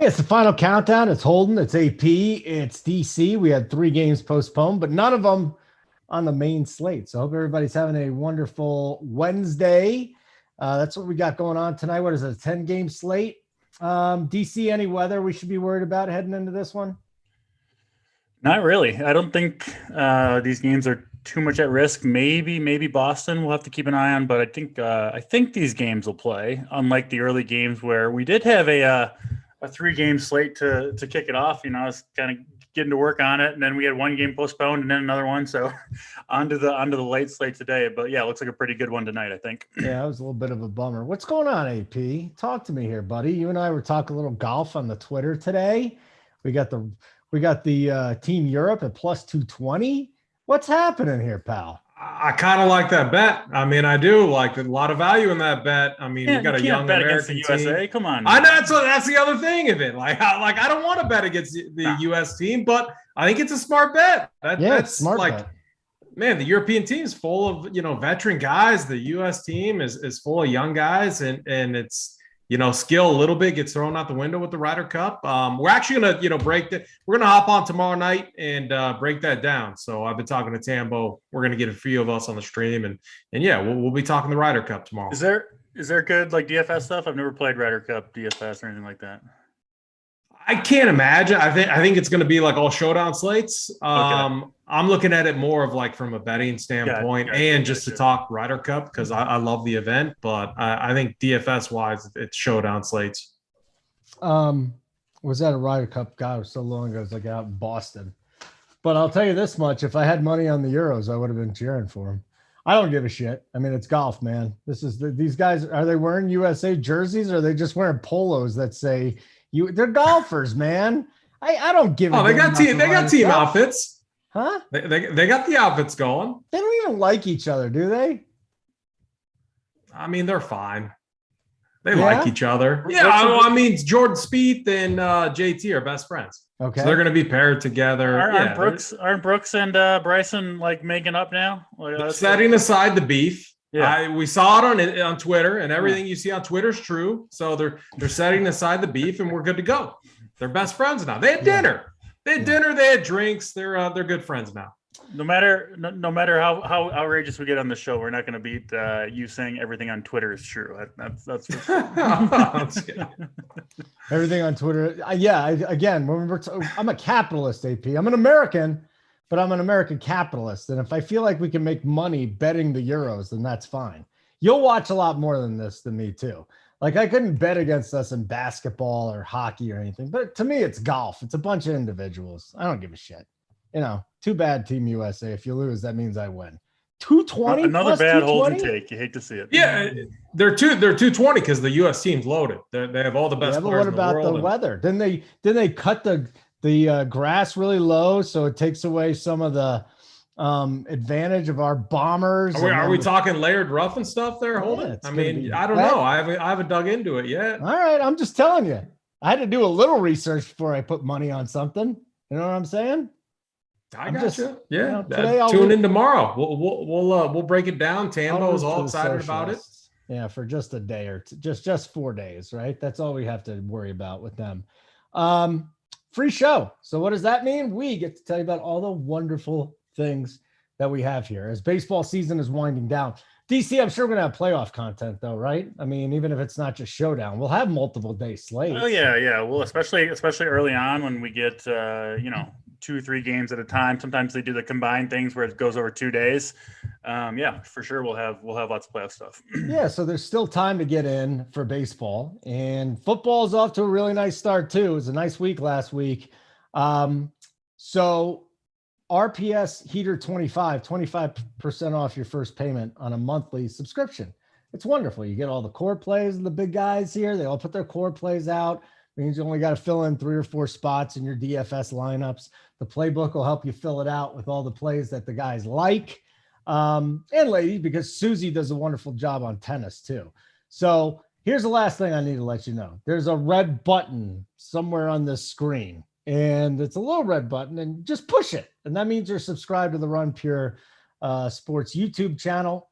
Hey, it's the final countdown. It's Holden. It's AP. It's DC. We had 3 games postponed, but none of them on the main slate. So I hope everybody's having a wonderful Wednesday. That's what we got going on tonight. What is it, a 10-game slate? DC, any weather we should be worried about heading into this one? Not really. I don't think these games are too much at risk. Maybe Boston we'll have to keep an eye on, but I think these games will play. Unlike the early games where we did have a 3-game slate to kick it off. I was kind of getting to work on it, and then we had 1 game postponed, and then another one. So onto the late slate today. But yeah, it looks like a pretty good one tonight, I think. Yeah, it was a little bit of a bummer. What's going on, AP? Talk to me here, buddy. You and I were talking a little golf on the Twitter today. We got the Team Europe at plus 220. What's happening here, pal? I kind of like that bet. I mean, I do like a lot of value in that bet. I mean, you got a young bet American against the USA. team. Come on. I know that's the other thing of it. I don't want to bet against the U.S. team, but I think it's a smart bet. That's smart bet. Man, the European team is full of veteran guys. The U.S. team is full of young guys, and it's skill a little bit gets thrown out the window with the Ryder Cup. We're actually gonna we're gonna hop on tomorrow night and break that down. So I've been talking to Tambo. We're gonna get a few of us on the stream, and yeah, we'll be talking the Ryder Cup tomorrow. Is there good like DFS stuff? I've never played Ryder Cup DFS or anything like that. I can't imagine. I think it's going to be like all showdown slates. Okay. I'm looking at it more of like from a betting standpoint and just to talk Ryder Cup because I love the event, but I think DFS wise it's showdown slates. Was that a Ryder Cup? God, it was so long ago. It was like out in Boston. But I'll tell you this much: if I had money on the Euros, I would have been cheering for them. I don't give a shit. I mean, it's golf, man. These guys. Are they wearing USA jerseys or are they just wearing polos that say? They're golfers, man. I don't give. Oh, they got team outfits, huh? They got the outfits going. They don't even like each other, do they? I mean, they're fine. They like each other. Yeah, I mean, Jordan Spieth and JT are best friends. Okay, so they're going to be paired together. Aren't Brooks and Bryson like making up now? Setting aside the beef. Yeah, we saw it on Twitter, and everything you see on Twitter is true. So they're setting aside the beef, and we're good to go. They're best friends now. They had dinner. They had drinks. They're good friends now. No matter how outrageous we get on the show, we're not going to beat you saying everything on Twitter is true. That's for sure. Everything on Twitter. I'm a capitalist, AP. I'm an American. But I'm an American capitalist. And if I feel like we can make money betting the Euros, then that's fine. You'll watch a lot more than this than me too. Like I couldn't bet against us in basketball or hockey or anything, but to me, it's golf. It's a bunch of individuals. I don't give a shit. Too bad Team USA. If you lose, that means I win. 220. Another bad Holden take. You hate to see it. Yeah, they're 220 because the U.S. team's loaded. They have all the best players in the world. What about the weather? Didn't they cut the grass really low, so it takes away some of the advantage of our bombers. Are we talking layered rough and stuff there? Holden? I mean, I don't know. I haven't dug into it yet. All right, I'm just telling you. I had to do a little research before I put money on something. You know what I'm saying? I got you. Yeah. Tune in tomorrow. We'll break it down. Tambo is all excited about it. Yeah, for just a day or two, just 4 days, right? That's all we have to worry about with them. Free show. So what does that mean? We get to tell you about all the wonderful things that we have here as baseball season is winding down. DC, I'm sure we're going to have playoff content though, right? I mean, even if it's not just Showdown, we'll have multiple day slates. Oh yeah. Well, especially early on when we get 2-3 games at a time. Sometimes they do the combined things where it goes over 2 days. For sure we'll have lots of playoff stuff. Yeah, so there's still time to get in for baseball, and football is off to a really nice start too. It was a nice week last week. So RPS Heater 25% off your first payment on a monthly subscription. It's wonderful. You get all the core plays of the big guys here. They all put their core plays out. It means you only got to fill in 3 or 4 spots in your DFS lineups. The playbook will help you fill it out with all the plays that the guys like. And ladies, because Susie does a wonderful job on tennis too. So here's the last thing I need to let you know. There's a red button somewhere on this screen, and it's a little red button, and just push it. And that means you're subscribed to the Run Pure Sports YouTube channel.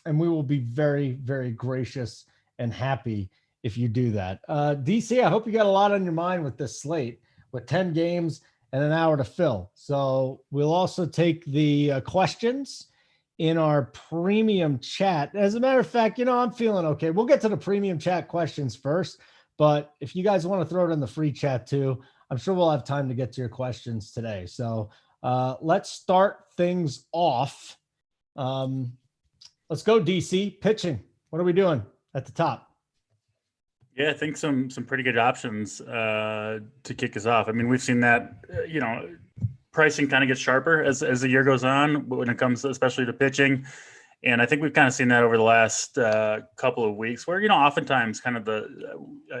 And we will be very, very gracious and happy if you do that. DC, I hope you got a lot on your mind with this slate with 10 games and an hour to fill. So we'll also take the questions in our premium chat. As a matter of fact, I'm feeling okay. We'll get to the premium chat questions first, but if you guys want to throw it in the free chat too, I'm sure we'll have time to get to your questions today. So let's start things off. Let's go, DC. Pitching. What are we doing at the top? Yeah, I think some pretty good options to kick us off. I mean, we've seen that, pricing kind of gets sharper as the year goes on when it comes especially to pitching. And I think we've kind of seen that over the last couple of weeks where, oftentimes kind of the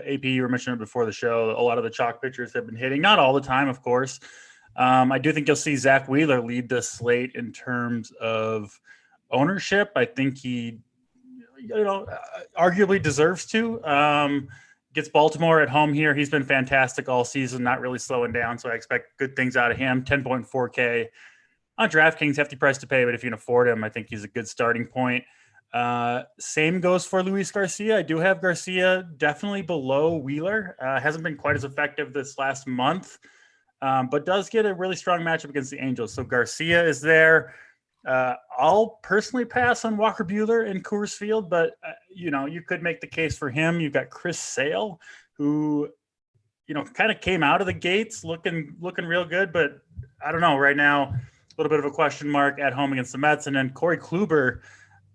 AP, you were mentioning it before the show, a lot of the chalk pitchers have been hitting, not all the time, of course. I do think you'll see Zach Wheeler lead the slate in terms of ownership. I think he, arguably deserves to. Gets Baltimore at home here. He's been fantastic all season, not really slowing down. So I expect good things out of him. 10.4K on DraftKings, hefty price to pay, but if you can afford him, I think he's a good starting point. Same goes for Luis Garcia. I do have Garcia definitely below Wheeler. Hasn't been quite as effective this last month, but does get a really strong matchup against the Angels. So Garcia is there. I'll personally pass on Walker Buehler in Coors Field, but you could make the case for him. You've got Chris Sale, who, kind of came out of the gates looking real good, but I don't know right now, a little bit of a question mark at home against the Mets. And then Corey Kluber,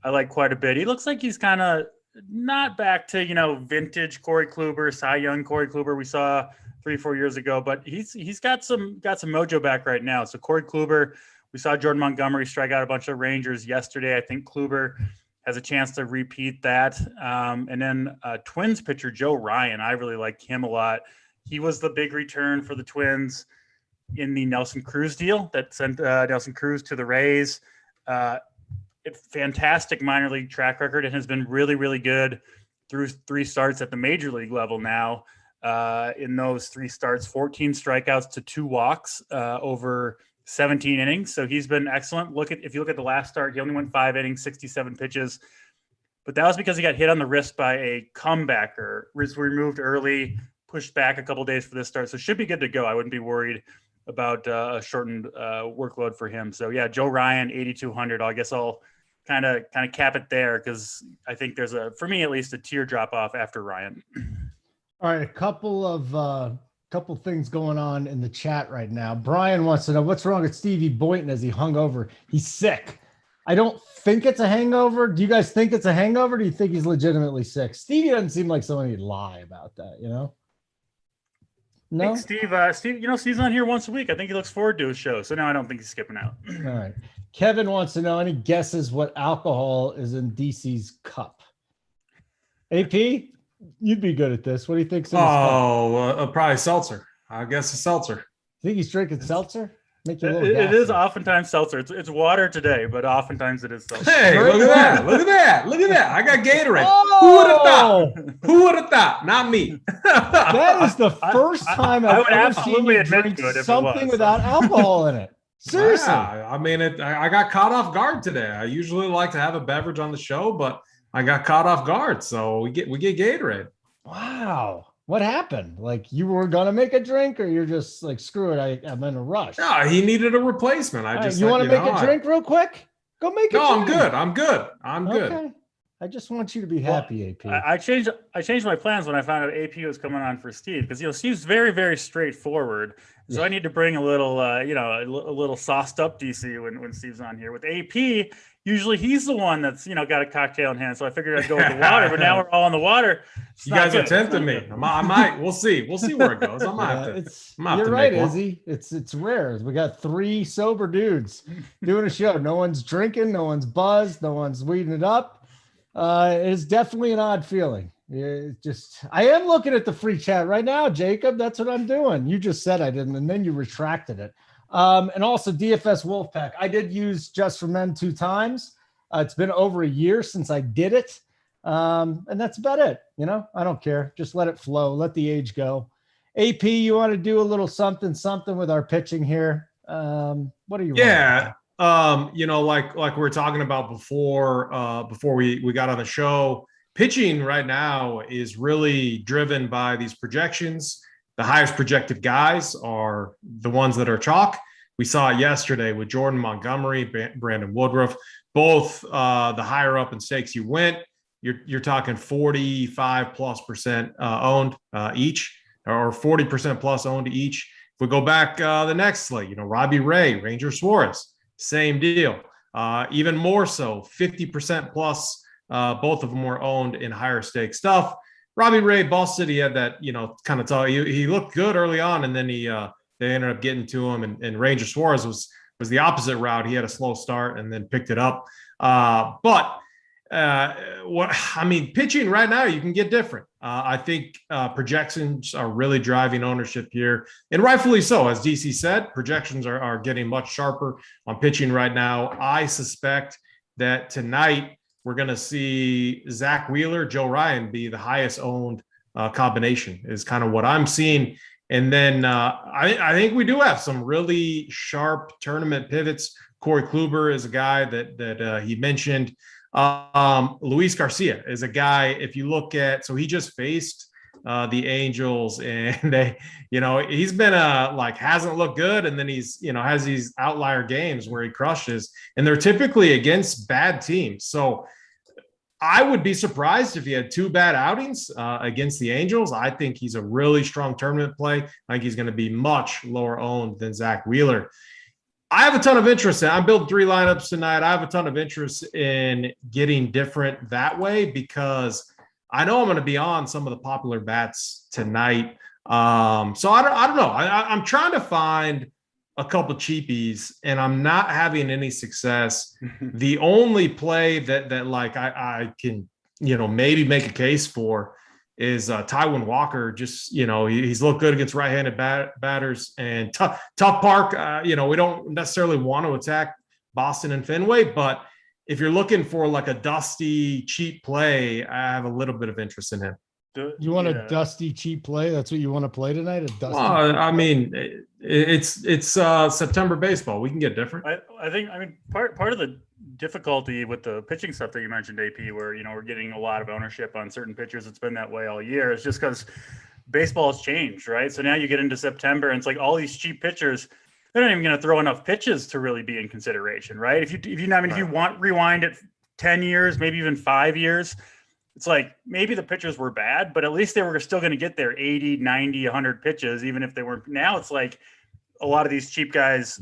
I like quite a bit. He looks like he's kind of not back to, vintage Corey Kluber, Cy Young Corey Kluber we saw 3-4 years ago, but he's got some mojo back right now. So Corey Kluber, we saw Jordan Montgomery strike out a bunch of Rangers yesterday. I think Kluber has a chance to repeat that. And then Twins pitcher Joe Ryan, I really like him a lot. He was the big return for the Twins in the Nelson Cruz deal that sent Nelson Cruz to the Rays. Fantastic minor league track record and has been really, really good through 3 starts at the major league level now. In those 3 starts, 14 strikeouts to 2 walks over 17 innings. So he's been excellent. If you look at the last start, he only went 5 innings, 67 pitches, but that was because he got hit on the wrist by a comebacker, was removed early, pushed back a couple days for this start. So should be good to go. I wouldn't be worried about a shortened workload for him. So yeah, Joe Ryan, 8,200. I guess I'll kind of cap it there because I think there's for me at least, a tier drop off after Ryan. All right, a couple things going on in the chat right now. Brian wants to know what's wrong with Stevie Boynton as he hung over. He's sick. I don't think it's a hangover. Do you guys think it's a hangover? Do you think he's legitimately sick? Stevie doesn't seem like someone who'd lie about that, No, Steve, Steve's on here once a week. I think he looks forward to his show. So now I don't think he's skipping out. All right. Kevin wants to know any guesses what alcohol is in DC's cup. AP, you'd be good at this. What do you think's in his cup? Probably seltzer. I guess a seltzer. Think he's drinking seltzer? It is oftentimes seltzer. It's water today, but oftentimes it is seltzer. Hey, look at that. I got Gatorade. Oh! Who would have thought? Not me. That is the first time I've ever seen you drink something without alcohol in it. Seriously. Yeah, I mean, I got caught off guard today. I usually like to have a beverage on the show, but I got caught off guard. So we get Gatorade. Wow. What happened? Like you were going to make a drink or you're just like, screw it. I'm in a rush. No, he needed a replacement. You want to make a drink real quick? Go make a drink. No, I'm good. I'm good. I just want you to be happy, AP. I changed my plans when I found out AP was coming on for Steve because Steve's very, very straightforward. So I need to bring a little a little sauced up DC when Steve's on here. With AP, usually he's the one that's got a cocktail in hand. So I figured I'd go with the water, but now we're all on the water. You guys are tempting me. I might. We'll see. We'll see where it goes. I might have to. You're right, Izzy. It's rare. We got 3 sober dudes doing a show. No one's drinking. No one's buzzed. No one's weeding it up. It's definitely an odd feeling. I am looking at the free chat right now, Jacob. That's what I'm doing. You just said I didn't, and then you retracted it. And also DFS Wolfpack. I did use Just for Men 2 times. It's been over a year since I did it. And that's about it. I don't care. Just let it flow. Let the age go. AP, you want to do a little something with our pitching here? What are you? Yeah. Like we were talking about before we got on the show, pitching right now is really driven by these projections. The highest projected guys are the ones that are chalk. We saw it yesterday with Jordan Montgomery, Brandon Woodruff, both the higher up in stakes you went, you're talking 45+% owned each, or 40% plus owned each. If we go back the next slate, Robbie Ray, Ranger Suarez, same deal. Even more so, 50% plus. Both of them were owned in higher stake stuff. Robbie Ray busted. He had that, kind of tall. He looked good early on, and then they ended up getting to him. And Ranger Suarez was the opposite route. He had a slow start and then picked it up. Pitching right now, you can get different. I think projections are really driving ownership here, and rightfully so. As DC said, projections are getting much sharper on pitching right now. I suspect that tonight we're going to see Zach Wheeler, Joe Ryan be the highest owned combination, is kind of what I'm seeing. And then I think we do have some really sharp tournament pivots. Corey Kluber is a guy that he mentioned. Luis Garcia is a guy, if you look at, so he just faced the Angels, and he's been hasn't looked good, and then he's has these outlier games where he crushes, and they're typically against bad teams. So I would be surprised if he had two bad outings against the Angels. I think he's a really strong tournament play. I think he's going to be much lower owned than Zach Wheeler. I have a ton of interest I'm building 3 lineups tonight. I have a ton of interest in getting different that way, because I know I'm going to be on some of the popular bats tonight. So I don't know. I'm trying to find a couple cheapies, and I'm not having any success. The only play that I can, maybe make a case for is Taijuan Walker. Just, he's looked good against right-handed batters, and tough park. We don't necessarily want to attack Boston and Fenway, but if you're looking for like a dusty, cheap play, I have a little bit of interest in him. You want a dusty, cheap play? That's what you want to play tonight? A dusty? Well, it's September baseball. We can get different. I think part of the difficulty with the pitching stuff that you mentioned, AP, where we're getting a lot of ownership on certain pitchers. It's been that way all year. It's just because baseball has changed, right? So now you get into September, and it's like all these cheap pitchers, they're not even going to throw enough pitches to really be in consideration, right? If you want rewind it 10 years, maybe even 5 years, it's like maybe the pitchers were bad, but at least they were still going to get their 80, 90, 100 pitches, even if they weren't. Now it's like a lot of these cheap guys,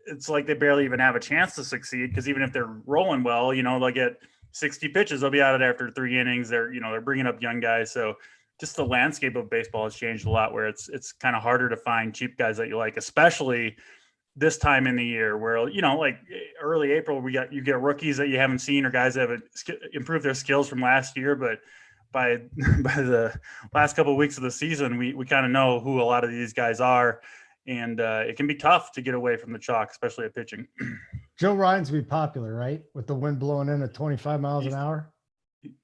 it's like they barely even have a chance to succeed, because even if they're rolling well, they'll get 60 pitches. They'll be out after 3 innings. They're bringing up young guys. So just the landscape of baseball has changed a lot, where it's kind of harder to find cheap guys that you like, especially this time in the year where, like early April, you get rookies that you haven't seen, or guys that haven't improved their skills from last year. But by the last couple of weeks of the season, we kind of know who a lot of these guys are. And it can be tough to get away from the chalk, especially at pitching. Joe Ryan's be popular, right? With the wind blowing in at 25 miles an hour.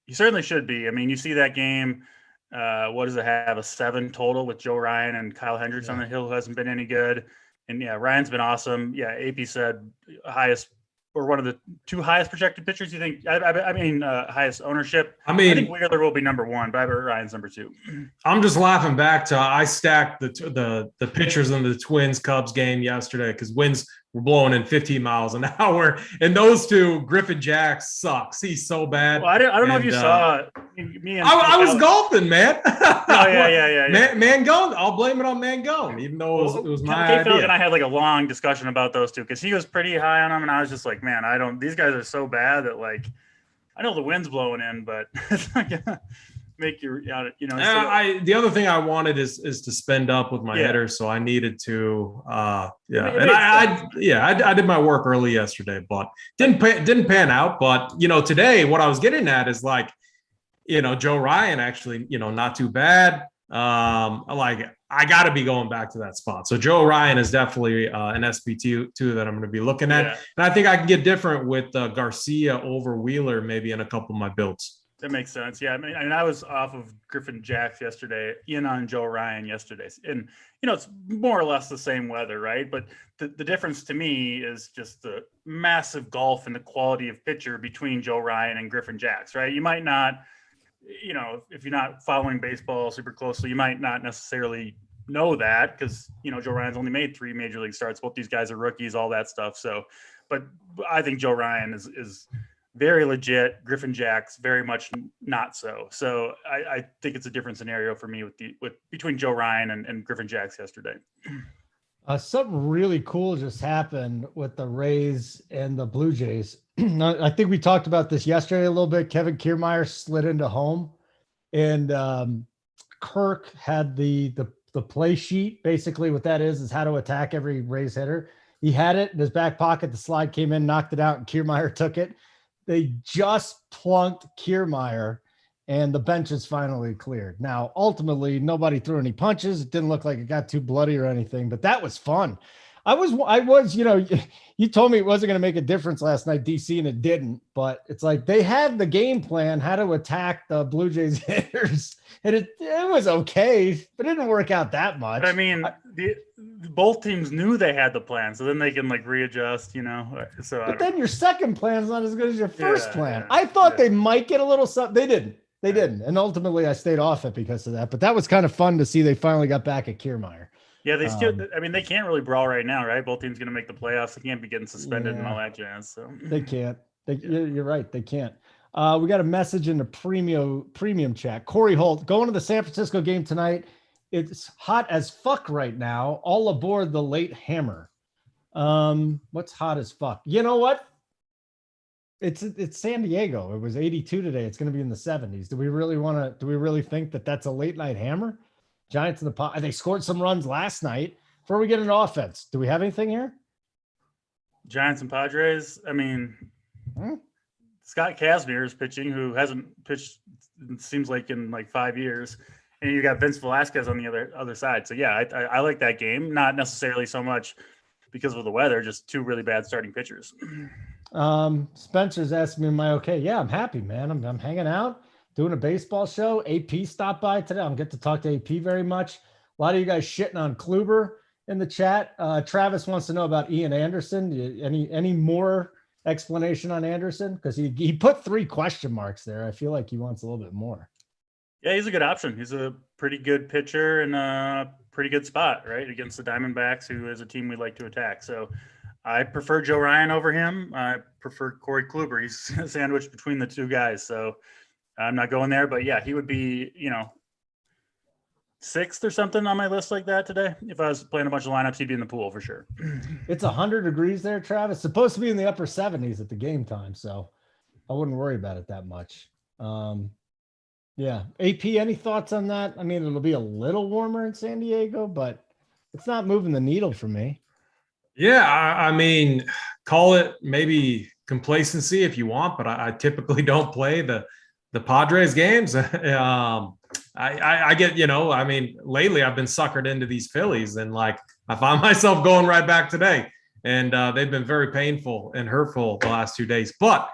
He certainly should be. I mean, you see that game. What does it have? A 7 total with Joe Ryan and Kyle Hendricks on the hill, who hasn't been any good. And Ryan's been awesome. Yeah, AP said highest, or one of the 2 highest projected pitchers. You think? Highest ownership. I think Wheeler will be number 1, but I bet Ryan's number 2. I'm just laughing back to I stacked the pitchers in the Twins Cubs game yesterday, because winds were blowing in 15 miles an hour, and those 2, Griffin Jacks sucks. He's so bad. Well, I don't know if you saw me. I was golfing, man. Oh yeah. Mangone. I'll blame it on Mangone, even though it was my idea. Phil and I had like a long discussion about those 2, because he was pretty high on them, and I was just like, man, these guys are so bad that, like, I know the wind's blowing in, but it's not gonna make you, the other thing I wanted is to spend up with my hitters, so I needed to, I did my work early yesterday, but didn't pan out. But today, what I was getting at is like, Joe Ryan actually, not too bad. I got to be going back to that spot. So Joe Ryan is definitely an SP2 that I'm going to be looking at. Yeah. And I think I can get different with Garcia over Wheeler maybe in a couple of my builds. That makes sense. Yeah. I was off of Griffin Jacks yesterday, in on Joe Ryan yesterday. And, it's more or less the same weather, right? But the difference to me is just the massive gulf in the quality of pitcher between Joe Ryan and Griffin Jacks, right? You might not if you're not following baseball super closely, you might not necessarily know that because, Joe Ryan's only made 3 major league starts. Both these guys are rookies, all that stuff. So, but I think Joe Ryan is very legit. Griffin Jack's very much not so. So I think it's a different scenario for me between Joe Ryan and Griffin Jack's yesterday. Something really cool just happened with the Rays and the Blue Jays. I think we talked about this yesterday a little bit. Kevin Kiermaier slid into home, and Kirk had the play sheet. Basically, what that is how to attack every Rays hitter. He had it in his back pocket. The slide came in, knocked it out, and Kiermaier took it. They just plunked Kiermaier, and the bench is finally cleared. Now, ultimately, nobody threw any punches. It didn't look like it got too bloody or anything, but that was fun. I was, you told me it wasn't going to make a difference last night, DC, and it didn't, but it's like they had the game plan, how to attack the Blue Jays hitters, and it was okay, but it didn't work out that much. I mean, both teams knew they had the plan, so then they can readjust, So, but then your second plan is not as good as your first plan. I thought they might get a little something. They didn't. They didn't. And ultimately I stayed off it because of that, but that was kind of fun to see. They finally got back at Kiermaier. Yeah, they still, they can't really brawl right now, right? Both teams going to make the playoffs. They can't be getting suspended and all that jazz. So they can't. You're right. They can't. We got a message in the premium chat. Corey Holt, going to the San Francisco game tonight. It's hot as fuck right now. All aboard the late hammer. What's hot as fuck? You know what? It's San Diego. It was 82 today. It's going to be in the 70s. Do we really think that that's a late night hammer? Giants in the pot. They scored some runs last night. Before we get into offense, do we have anything here? Giants and Padres. I mean, Scott Kazmir is pitching, who hasn't pitched, it seems like, in 5 years. And you got Vince Velasquez on the other side. So, yeah, I like that game. Not necessarily so much because of the weather, just 2 really bad starting pitchers. Spencer's asking me, am I okay? Yeah, I'm happy, man. I'm hanging out, doing a baseball show. AP stopped by today. I don't get to talk to AP very much. A lot of you guys shitting on Kluber in the chat. Travis wants to know about Ian Anderson. Any more explanation on Anderson? Because he put 3 question marks there. I feel like he wants a little bit more. Yeah, he's a good option. He's a pretty good pitcher and a pretty good spot, right, against the Diamondbacks, who is a team we like to attack. So I prefer Joe Ryan over him. I prefer Corey Kluber. He's sandwiched between the 2 guys. So I'm not going there, but yeah, he would be, 6th or something on my list like that today. If I was playing a bunch of lineups, he'd be in the pool for sure. It's 100 degrees there, Travis. It's supposed to be in the upper 70s at the game time, so I wouldn't worry about it that much. Yeah. AP, any thoughts on that? I mean, it'll be a little warmer in San Diego, but it's not moving the needle for me. Yeah, I mean, call it maybe complacency if you want, but I typically don't play the Padres games. I get, I mean, lately I've been suckered into these Phillies, and I found myself going right back today, and they've been very painful and hurtful the last 2 days. But,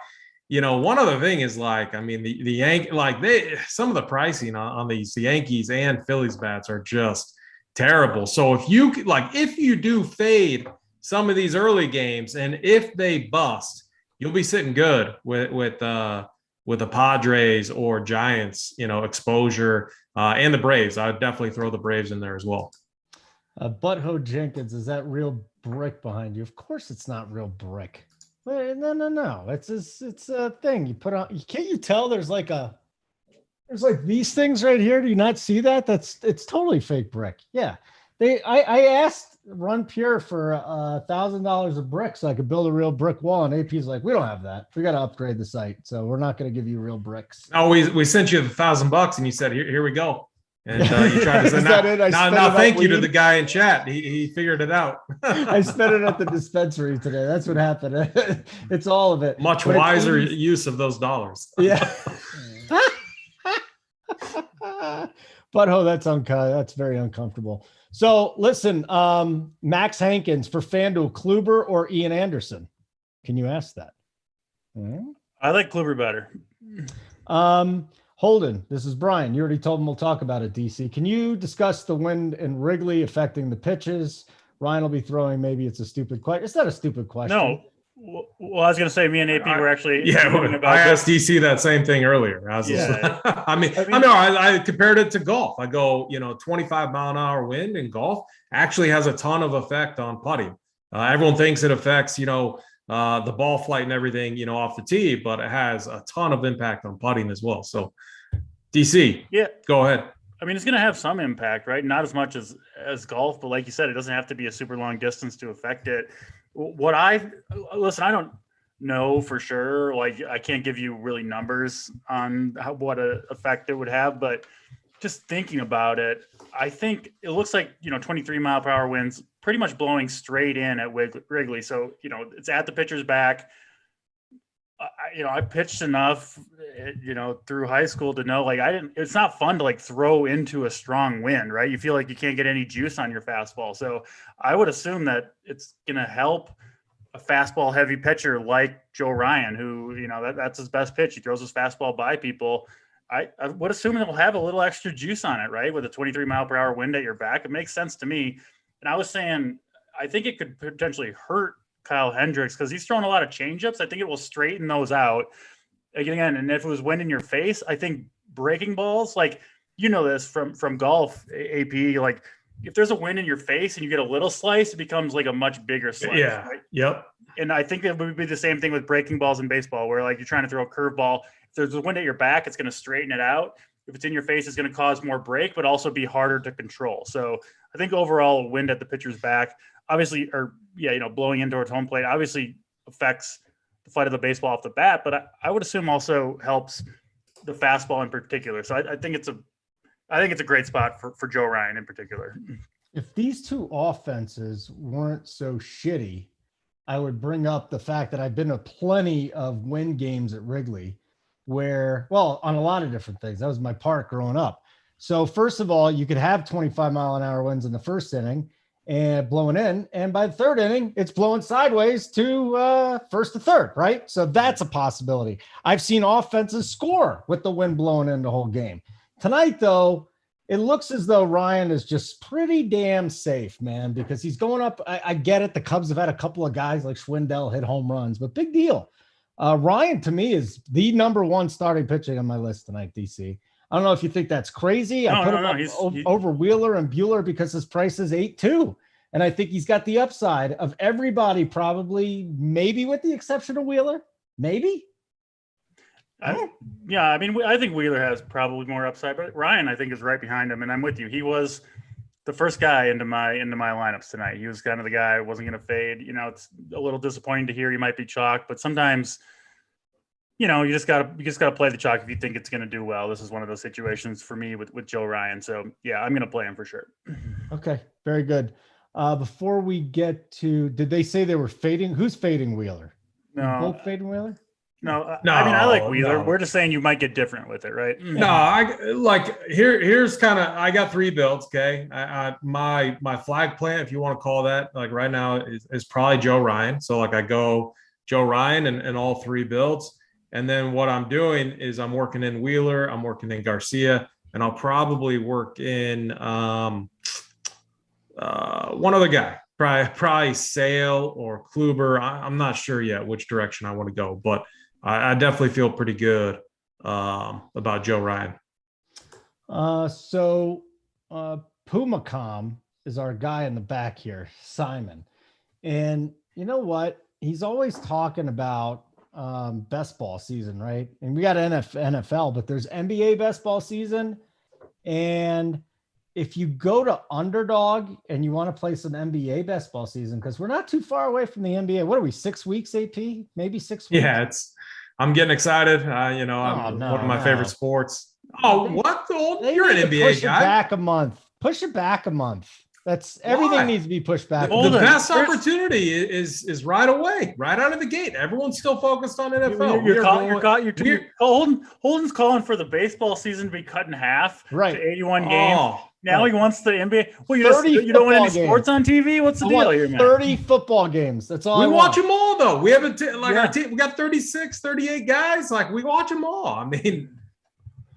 one other thing is the some of the pricing on the Yankees and Phillies bats are just terrible. So if you do fade some of these early games, and if they bust, you'll be sitting good with the Padres or Giants, exposure, and the Braves. I would definitely throw the Braves in there as well. Butthole Jenkins, is that real brick behind you? Of course it's not real brick. No. It's a thing you put on. Can't you tell there's these things right here? Do you not see that? It's totally fake brick. Yeah. I asked Run Pure for $1,000 of brick so I could build a real brick wall, and AP's like, we don't have that. We got to upgrade the site, so we're not going to give you real bricks. Oh, we sent you $1,000 and you said, here we go. And you tried to say, now thank you to the guy in chat. He figured it out. I spent it at the dispensary today. That's what happened. It's all of it. Much wiser use of those dollars. Yeah. Butthole, that's very uncomfortable. So listen, Max Hankins for FanDuel, Kluber or Ian Anderson? Can you ask that? I like Kluber better. Holden, this is Brian. You already told him we'll talk about it, DC. Can you discuss the wind in Wrigley affecting the pitches? Ryan will be throwing. Maybe it's a stupid question. It's not a stupid question. No, Well, I was going to say, me and AP were actually I asked DC that same thing earlier. I compared it to golf. I go, 25 mile an hour wind in golf actually has a ton of effect on putting. Everyone thinks it affects, the ball flight and everything, off the tee, but it has a ton of impact on putting as well. So, DC, go ahead. I mean, it's going to have some impact, right? Not as much as golf, but like you said, it doesn't have to be a super long distance to affect it. I don't know for sure. Like, I can't give you really numbers on what effect it would have, but just thinking about it, I think it looks like, 23 mile per hour winds pretty much blowing straight in at Wrigley. So, it's at the pitcher's back. I pitched enough, through high school to know, it's not fun to throw into a strong wind, right? You feel like you can't get any juice on your fastball. So I would assume that it's going to help a fastball heavy pitcher like Joe Ryan, who, that's his best pitch. He throws his fastball by people. I would assume it'll have a little extra juice on it, right? With a 23 mile per hour wind at your back. It makes sense to me. And I was saying, I think it could potentially hurt Kyle Hendricks because he's throwing a lot of changeups. I think it will straighten those out again. And if it was wind in your face, I think breaking balls, this from golf, AP, if there's a wind in your face and you get a little slice, it becomes a much bigger slice. Yeah. Right? Yep. And I think that would be the same thing with breaking balls in baseball, where you're trying to throw a curveball. If there's a wind at your back, it's going to straighten it out. If it's in your face, it's going to cause more break, but also be harder to control. So I think overall, wind at the pitcher's back, obviously, blowing in towards home plate obviously affects the flight of the baseball off the bat, but I would assume also helps the fastball in particular. So I think it's a great spot for Joe Ryan in particular. If these two offenses weren't so shitty, I would bring up the fact that I've been to plenty of wind games at Wrigley where, on a lot of different things. That was my park growing up. So first of all, you could have 25 mile an hour winds in the first inning and blowing in. And by the third inning, it's blowing sideways to first to third, right? So that's a possibility. I've seen offenses score with the wind blowing in the whole game. Tonight, though, it looks as though Ryan is just pretty damn safe, man, because he's going up. I get it. The Cubs have had a couple of guys like Schwindel hit home runs, but big deal. Ryan, to me, is the number one starting pitching on my list tonight, DC. I don't know if you think that's crazy. I put him up over Wheeler and Buehler because his price is 8-2. And I think he's got the upside of everybody, probably, maybe with the exception of Wheeler. Maybe. I think Wheeler has probably more upside, but Ryan, I think, is right behind him. And I'm with you. He was the first guy into my lineups tonight. He was kind of the guy who wasn't going to fade. It's a little disappointing to hear he might be chalk, but sometimes, you just gotta play the chalk if you think it's going to do well. This is one of those situations for me with Joe Ryan. So yeah, I'm going to play him for sure. Okay. Very good. Before we get to, did they say they were fading? Who's fading Wheeler? No. Both fading Wheeler? No, I mean, I like Wheeler. No. We're just saying you might get different with it, right? No, here's kind of, I got 3 builds. Okay. My flag plant, if you want to call that, right now is probably Joe Ryan. So I go Joe Ryan and all 3 builds. And then what I'm doing is I'm working in Wheeler, I'm working in Garcia, and I'll probably work in one other guy, probably Sale or Kluber. I'm not sure yet which direction I want to go, but I definitely feel pretty good about Joe Ryan. So Pumacom is our guy in the back here, Simon. And you know what? He's always talking about best ball season, right? And we got NFL, but there's NBA best ball season. And if you go to Underdog and you want to play some NBA best ball season, because we're not too far away from the NBA. What are we, 6 weeks, AP? Maybe 6 weeks? Yeah, I'm getting excited. I'm one of my favorite sports. Oh, what? You're an NBA push guy. It back a month. Push it back a month. That's everything needs to be pushed back. The best opportunity is right away, right out of the gate. Everyone's still focused on NFL. Holden's calling for the baseball season to be cut in half to 81 games. Now he wants the NBA. Well, you don't want any sports on TV? What's the deal here, man? 30 football games. That's all. We watch them all, though. We haven't our team. We got 36, 38 guys. We watch them all. I mean,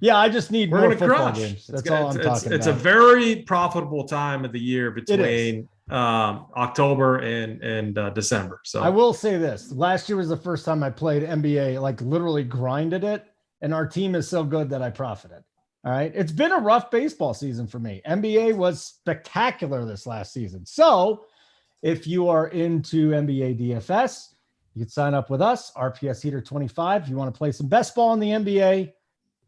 Yeah, I just need We're more going to football crush. games. That's all I'm talking It's about. a very profitable time of the year between October and December. So I will say this. Last year was the first time I played NBA, like literally grinded it. And our team is so good that I profited. All right. It's been a rough baseball season for me. NBA was spectacular this last season. So if you are into NBA DFS, you can sign up with us, RPS Heater 25. If you want to play some best ball in the NBA,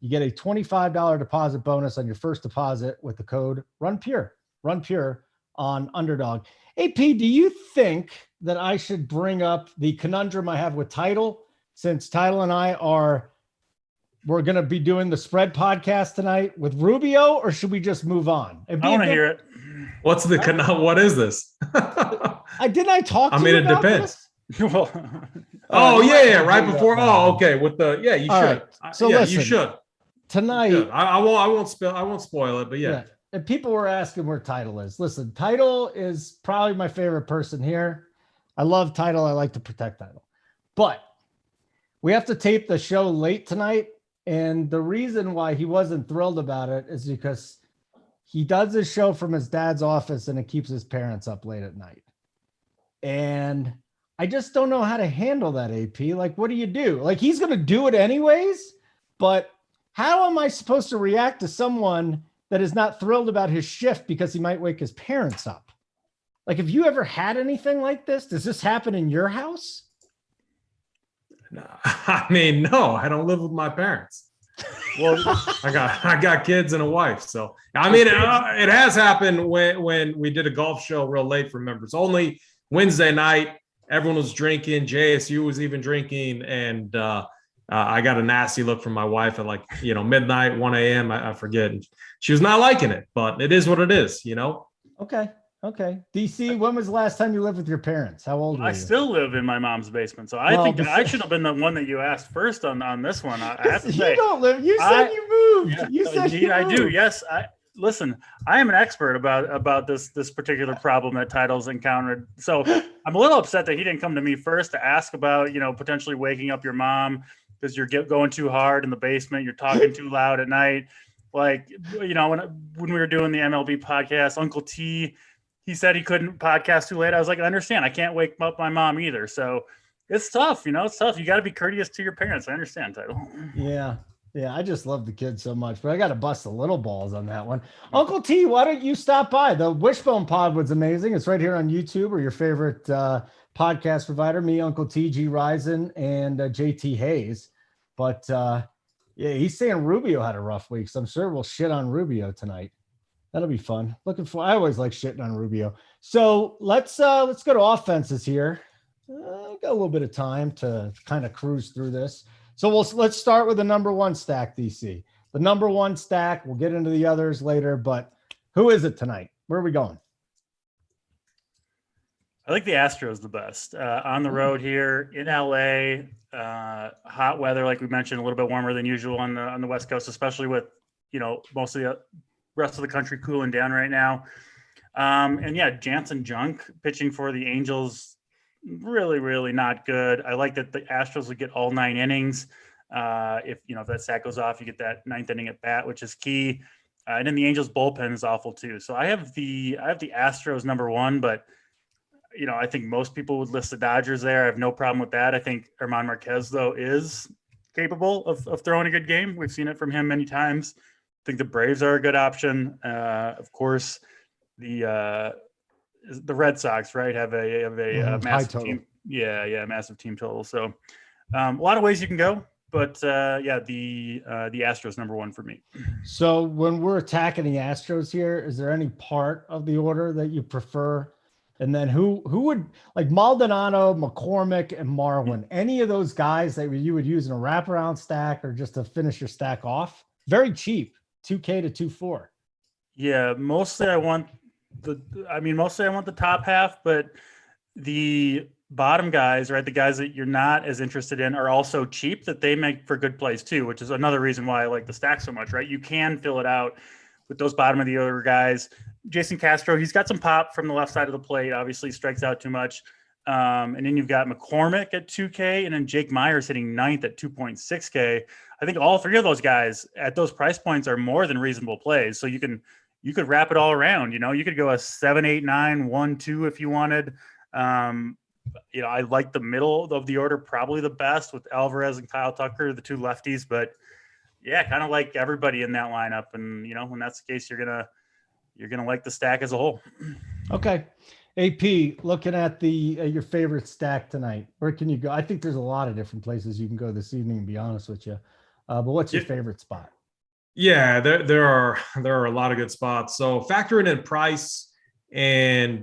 you get a $25 deposit bonus on your first deposit with the code RunPure. RunPure on Underdog. AP, do you think that I should bring up the conundrum I have with Title, since Title and we're going to be doing the spread podcast tonight with Rubio, or should we just move on? I want to hear it. What's what is this? Didn't talk to you it about depends. this? Right before. Oh, okay. With the you should. Right. So listen, you should. Tonight, I won't spoil it, but yeah. And people were asking where Title is. Listen, Title is probably my favorite person here. I love Title. I like to protect Title. But we have to tape the show late tonight. And the reason why he wasn't thrilled about it is because he does his show from his dad's office and it keeps his parents up late at night. And I just don't know how to handle that, AP. Like, what do you do? Like, he's going to do it anyways, but how am I supposed to react to someone that is not thrilled about his shift because he might wake his parents up? Like, have you ever had anything like this? Does this happen in your house? No, no, I don't live with my parents. Well, I got kids and a wife. So, it has happened when we did a golf show real late for members only. Wednesday night, everyone was drinking. JSU was even drinking. And, I got a nasty look from my wife at midnight, 1 a.m. I forget. She was not liking it, but it is what it is, Okay. DC, when was the last time you lived with your parents? How old were you? I still live in my mom's basement. So I think I should have been the one that you asked first on this one. I have to say. You don't live. You said you moved. Yeah, you said indeed, you moved. I do. Yes. Listen, I am an expert about this particular problem that Title's encountered. So I'm a little upset that he didn't come to me first to ask about, potentially waking up your mom because you're going too hard in the basement. You're talking too loud at night. Like, when we were doing the MLB podcast, Uncle T, he said he couldn't podcast too late. I was like, I understand. I can't wake up my mom either. So it's tough. It's tough. You got to be courteous to your parents. I understand, Title. Yeah. I just love the kids so much, but I got to bust the little balls on that one. Uncle T, why don't you stop by? The Wishbone Pod was amazing. It's right here on YouTube or your favorite podcast provider. Me, Uncle T, G Risen, and JT Hayes. But he's saying Rubio had a rough week, so I'm sure we'll shit on Rubio tonight. That'll be fun. I always like shitting on Rubio. So let's go to offenses here. Got a little bit of time to kind of cruise through this. So let's start with the number one stack, DC. The number one stack. We'll get into the others later, but who is it tonight? Where are we going? I think the Astros the best. On the road here in LA, hot weather, like we mentioned, a little bit warmer than usual on the West Coast, especially with most of the rest of the country cooling down right now. Jansen Junk pitching for the Angels, really, really not good. I like that the Astros would get all 9 innings. If that sack goes off, you get that 9th inning at bat, which is key. And then the Angels bullpen is awful too. So I have the Astros number one, but I think most people would list the Dodgers there. I have no problem with that. I think German Marquez though is capable of throwing a good game. We've seen it from him many times. I think the Braves are a good option. Of course, the Red Sox, right, have a massive team. Yeah, massive team total. So a lot of ways you can go, but the Astros number one for me. So when we're attacking the Astros here, is there any part of the order that you prefer? And then who would, like Maldonado, McCormick, and Marwin, any of those guys that you would use in a wraparound stack or just to finish your stack off? Very cheap, 2K to 2.4. Yeah, mostly I want the top half, but the bottom guys, right, the guys that you're not as interested in are also cheap that they make for good plays too, which is another reason why I like the stack so much, right? You can fill it out with those bottom of the order guys. Jason Castro, he's got some pop from the left side of the plate, obviously strikes out too much. And then you've got McCormick at 2K, and then Jake Myers hitting 9th at 2.6K. I think all three of those guys at those price points are more than reasonable plays. So you could wrap it all around. You could go a 7, 8, 9, 1, 2 if you wanted. I like the middle of the order probably the best with Alvarez and Kyle Tucker, the two lefties. But yeah, kind of like everybody in that lineup. And when that's the case, you're gonna like the stack as a whole. Okay. AP, looking at your favorite stack tonight, where can you go? I think there's a lot of different places you can go this evening, to be honest with you. But what's your favorite spot? Yeah, there are a lot of good spots. So factoring in price and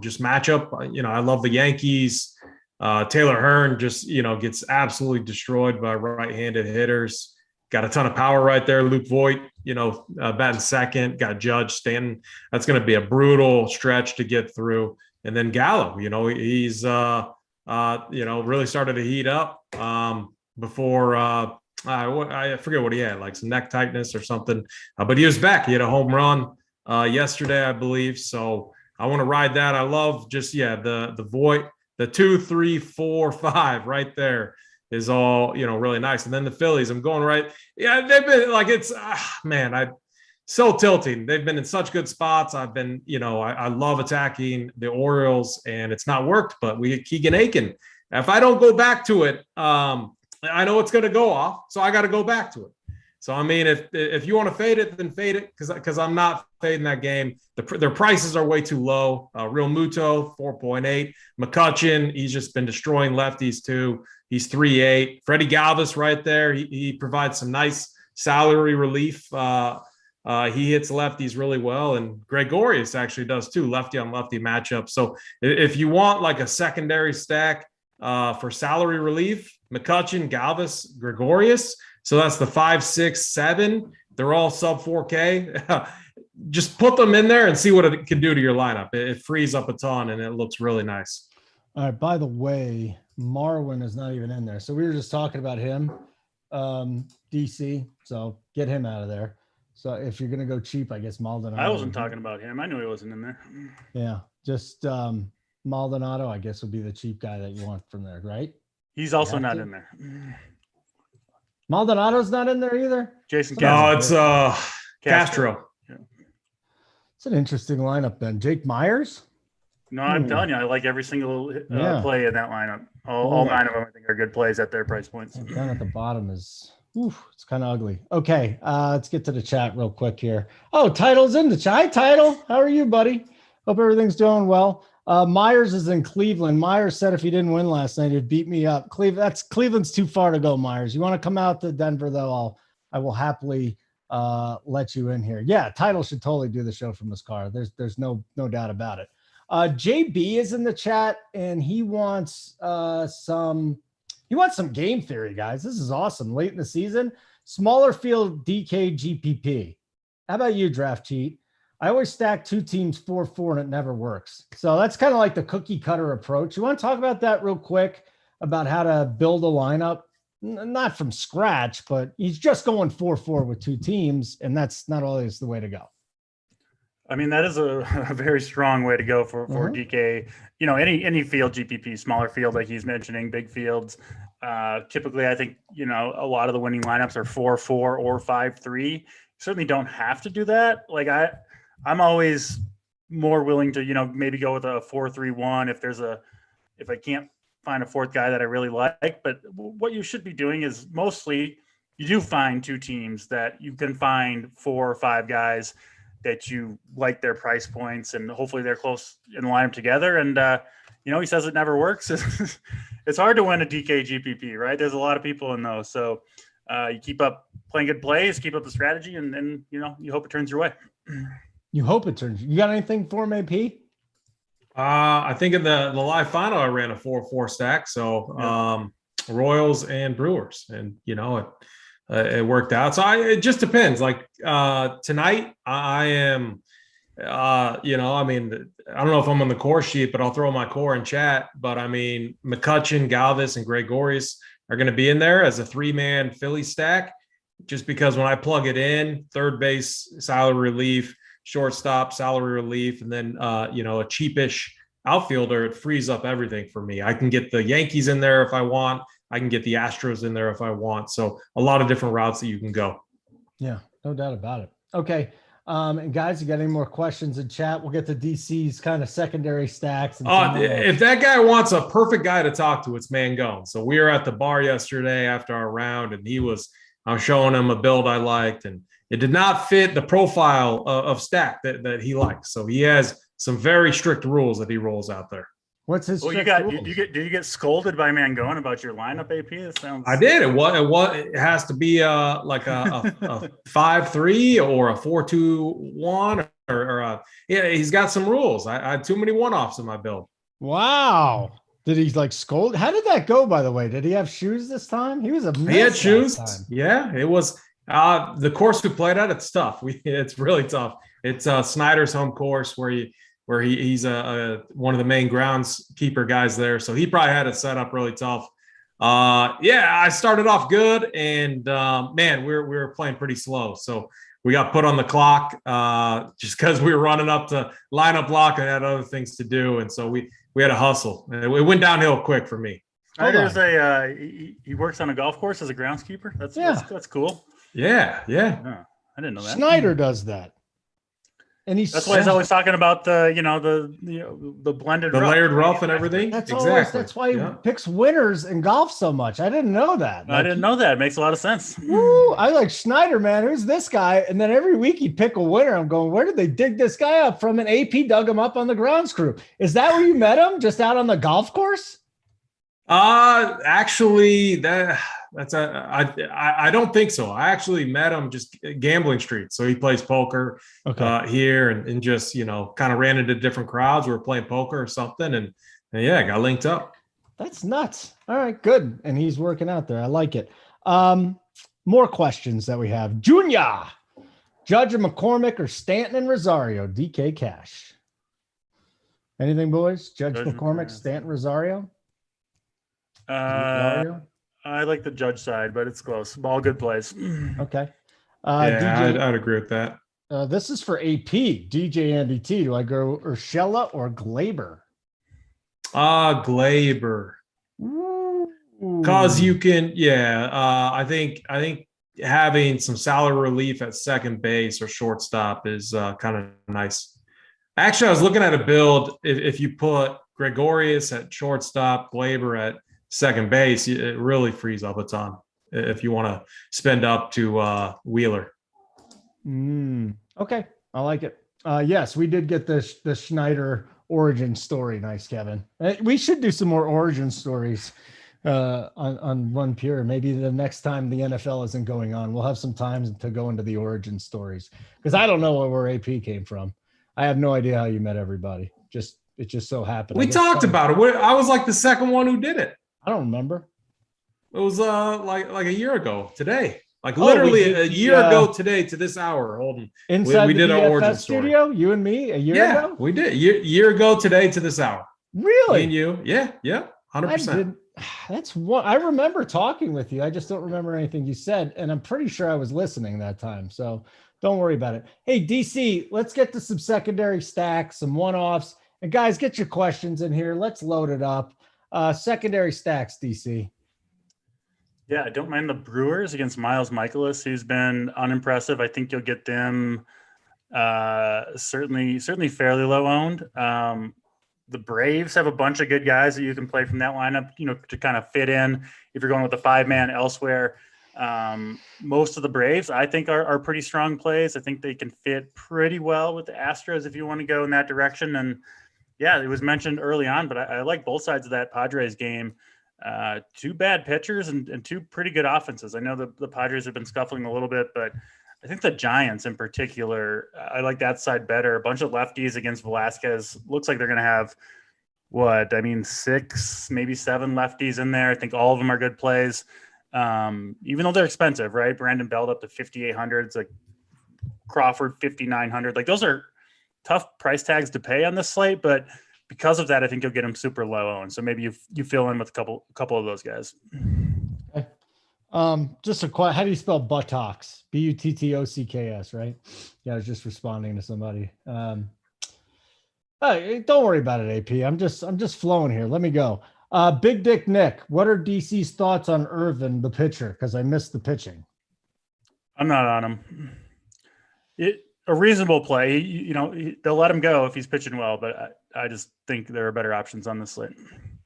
just matchup, I love the Yankees. Taylor Hearn just, gets absolutely destroyed by right-handed hitters. Got a ton of power right there. Luke Voigt, batting second. Got Judge Stanton. That's going to be a brutal stretch to get through. And then Gallo, he's really started to heat up before. I forget what he had, like some neck tightness or something. But he was back. He had a home run yesterday, I believe. So I want to ride that. I love just the Voigt, the 2, 3, 4, 5 right there is all, really nice. And then the Phillies, I'm going right. Yeah, they've been like, it's, so tilting. They've been in such good spots. I've been, I love attacking the Orioles and it's not worked, but we get Keegan Aiken. If I don't go back to it, I know it's going to go off. So I got to go back to it. So, I mean, if you want to fade it, then fade it because I'm not fading that game. Their prices are way too low. Real Muto, 4.8. McCutchen, he's just been destroying lefties too. He's 3.8. Freddie Galvis right there. He provides some nice salary relief. He hits lefties really well. And Gregorius actually does too, lefty on lefty matchup. So if you want like a secondary stack for salary relief, McCutchen, Galvis, Gregorius. So that's the 5, 6, 7. They're all sub 4K. Just put them in there and see what it can do to your lineup. It frees up a ton and it looks really nice. All right. By the way, Marwin is not even in there. So we were just talking about him, DC. So get him out of there. So if you're going to go cheap, I guess Maldonado. I wasn't talking about him. I knew he wasn't in there. Yeah. Just Maldonado, I guess, would be the cheap guy that you want from there, right? He's also not in there. Maldonado's not in there either. Jason Castro. No, it's Castro. Yeah. It's an interesting lineup then. Jake Myers? No, I'm telling you, I like every single play in that lineup. All 9 of them, I think, are good plays at their price points. Down at the bottom is, it's kind of ugly. Okay, let's get to the chat real quick here. Oh, Title's in the chat. Hi, Title. How are you, buddy? Hope everything's doing well. Myers is in Cleveland. Myers said if he didn't win last night, he'd beat me up. Cleveland's too far to go, Myers. You want to come out to Denver, though, I will happily let you in here. Yeah, Title should totally do the show from his car. There's no doubt about it. JB is in the chat, and he wants some game theory, guys. This is awesome. Late in the season, smaller field DK GPP. How about you, Draft Cheat? I always stack 2 teams 4-4 and it never works. So that's kind of like the cookie cutter approach. You want to talk about that real quick about how to build a lineup? Not from scratch, but he's just going 4-4 with 2 teams, and that's not always the way to go. I mean, that is a very strong way to go for DK. Any field GPP, smaller field like he's mentioning, big fields. Typically, I think, a lot of the winning lineups are 4-4 or 5-3. You certainly don't have to do that. Like I'm always more willing to, maybe go with a 4-3-1 if I can't find a fourth guy that I really like. But what you should be doing is mostly you do find 2 teams that you can find 4 or 5 guys that you like their price points, and hopefully they're close in the lineup together. And, he says it never works. It's hard to win a DK GPP, right? There's a lot of people in those. So you keep up playing good plays, keep up the strategy, and you hope it turns your way. You hope it turns. You got anything for him, AP? I think in the live final, I ran a 4-4 stack. So Royals and Brewers, and it worked out. So it just depends. Like tonight, I am. I don't know if I'm on the core sheet, but I'll throw my core in chat. But I mean, McCutchen, Galvis, and Gregorius are going to be in there as a 3-man Philly stack. Just because when I plug it in, third base salary relief, shortstop salary relief, and then a cheapish outfielder, it frees up everything for me. I can get the Yankees in there if I want. I can get the Astros in there if I want. So a lot of different routes that you can go. Yeah, no doubt about it. Okay. And guys, you got any more questions in chat? We'll get to DC's kind of secondary stacks. If that guy wants a perfect guy to talk to, it's Mangone. So we were at the bar yesterday after our round, and I was showing him a build I liked, and it did not fit the profile of stack that he likes. So he has some very strict rules that he rolls out there. What's his? Well, did you get scolded by Mangone about your lineup, AP? It sounds. I did. It has to be like a 5-3 or a 4-2-1 or he's got some rules. I had too many one-offs in my build. Wow. Did he like scold? How did that go, by the way? Did he have shoes this time? He was a mess. He had shoes. Yeah, it was the course we played at. It's tough. It's really tough. It's Snyder's home course where he's one of the main groundskeeper guys there. So he probably had it set up really tough. I started off good, and man, we were playing pretty slow. So we got put on the clock just because we were running up to lineup block and had other things to do. And so we had a hustle. And it went downhill quick for me. Snyder's he works on a golf course as a groundskeeper. That's cool. Yeah. Oh, I didn't know that. Snyder does that. And that's why he's always talking about the blended, the layered rough and everything. That's why he picks winners in golf so much. I didn't know that. I didn't know that. It makes a lot of sense. Woo, I like Schneider, man. Who's this guy? And then every week he'd pick a winner. I'm going, where did they dig this guy up from? And AP dug him up on the grounds crew. Is that where you met him? Just out on the golf course? Actually, I don't think so. I actually met him just gambling street. So he plays poker here and just, kind of ran into different crowds. We were playing poker or something. And got linked up. That's nuts. All right, good. And he's working out there. I like it. More questions that we have. Junior, Judge of McCormick or Stanton and Rosario, DK Cash. Anything, boys? Judge McCormick, Stanton, Rosario? I like the Judge side, but it's close. All good plays. Okay. I'd agree with that. This is for AP. DJ Andy T. Do I go Urshela or Glaber? Glaber. Because you can, I think having some salary relief at second base or shortstop is kind of nice. Actually, I was looking at a build. If you put Gregorius at shortstop, Glaber at second base, it really frees up a ton if you want to spend up to Wheeler. Okay, I like it. Yes, we did get the Schneider origin story. Nice, Kevin. We should do some more origin stories on Run Pure. Maybe the next time the NFL isn't going on, we'll have some time to go into the origin stories, because I don't know where AP came from. I have no idea how you met everybody. It just so happened. We talked about it. I was like the second one who did it. I don't remember. It was like a year ago today. Like literally a year ago today to this hour. Holden. Inside we did our origin studio, story. You and me, a year ago? We did. Year ago today to this hour. Really? Me and you. Yeah. 100%. That's what I remember talking with you. I just don't remember anything you said. And I'm pretty sure I was listening that time. So don't worry about it. Hey, DC, let's get to some secondary stacks, some one-offs. And guys, get your questions in here. Let's load it up. Secondary stacks, DC. Yeah, I don't mind the Brewers against Miles Michaelis, who's been unimpressive. I think you'll get them certainly fairly low owned. The Braves have a bunch of good guys that you can play from that lineup, to kind of fit in if you're going with a 5-man elsewhere. Most of the Braves, I think, are pretty strong plays. I think they can fit pretty well with the Astros if you want to go in that direction. And yeah, it was mentioned early on, but I like both sides of that Padres game. Two bad pitchers and two pretty good offenses. I know the Padres have been scuffling a little bit, but I think the Giants in particular, I like that side better. A bunch of lefties against Velasquez. Looks like they're going to have 6, maybe 7 lefties in there. I think all of them are good plays. Even though they're expensive, right? Brandon Belt up to 5,800. It's like Crawford 5,900. Like those are tough price tags to pay on this slate, but because of that, I think you'll get them super low owned. So maybe you fill in with a couple of those guys. Okay. Just how do you spell buttocks? Buttocks, right? Yeah, I was just responding to somebody. Hey, don't worry about it, AP. I'm just flowing here. Let me go. Big Dick Nick, what are DC's thoughts on Irvin, the pitcher? Because I missed the pitching. I'm not on him. A reasonable play. They'll let him go if he's pitching well, but I just think there are better options on this slate.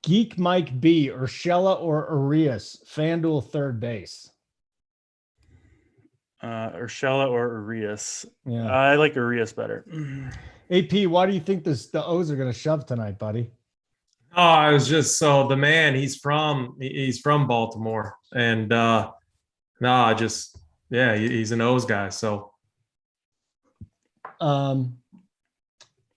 Geek Mike B, Urshela or Arias, FanDuel third base. Urshela or Arias. Yeah, I like Arias better. AP, why do you think the O's are going to shove tonight, buddy? Oh, I was just the man. He's from Baltimore, and he's an O's guy. So,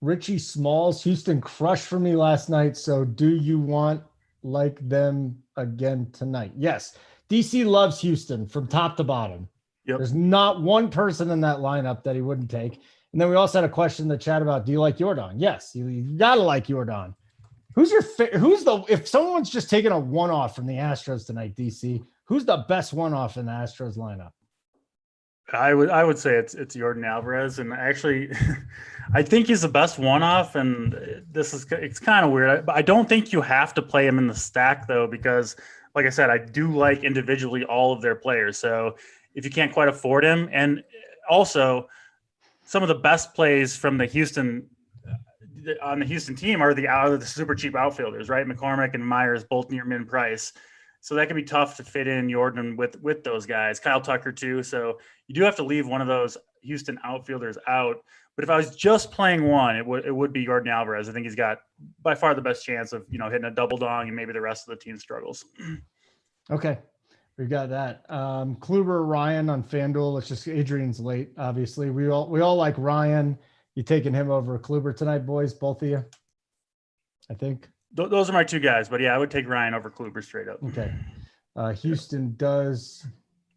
Richie Smalls, Houston crushed for me last night. So, do you want like them again tonight? Yes. DC loves Houston from top to bottom. Yep. There's not one person in that lineup that he wouldn't take. And then we also had a question in the chat about, do you like Jordan? Yes, you gotta like Jordan. If someone's just taking a one-off from the Astros tonight, DC, who's the best one-off in the Astros lineup? I would say it's Jordan Alvarez, and actually, I think he's the best one-off. And it's kind of weird. I don't think you have to play him in the stack though, because like I said, I do like individually all of their players. So if you can't quite afford him, and also some of the best plays from the Houston team are the super cheap outfielders, right? McCormick and Myers both near min price. So that can be tough to fit in Jordan with those guys. Kyle Tucker too. So you do have to leave one of those Houston outfielders out. But if I was just playing one, it would be Jordan Alvarez. I think he's got by far the best chance of, hitting a double dong, and maybe the rest of the team struggles. Okay. We got that. Kluber, Ryan on FanDuel. It's just Adrian's late, obviously. We all like Ryan. You taking him over Kluber tonight, boys? Both of you, I think. Those are my two guys, but yeah, I would take Ryan over Kluber straight up. Okay. Houston does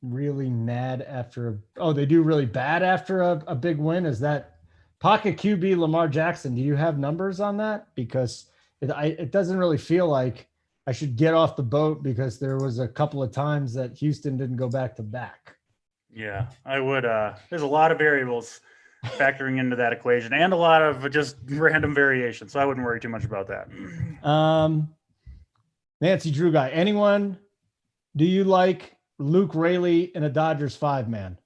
really mad after they do really bad after a big win. Is that pocket QB Lamar Jackson? Do you have numbers on that? Because it doesn't really feel like I should get off the boat, because there was a couple of times that Houston didn't go back to back. Yeah, I would. There's a lot of variables factoring into that equation, and a lot of just random variation. So I wouldn't worry too much about that. Nancy Drew guy, anyone? Do you like Luke Raley in a Dodgers 5-man?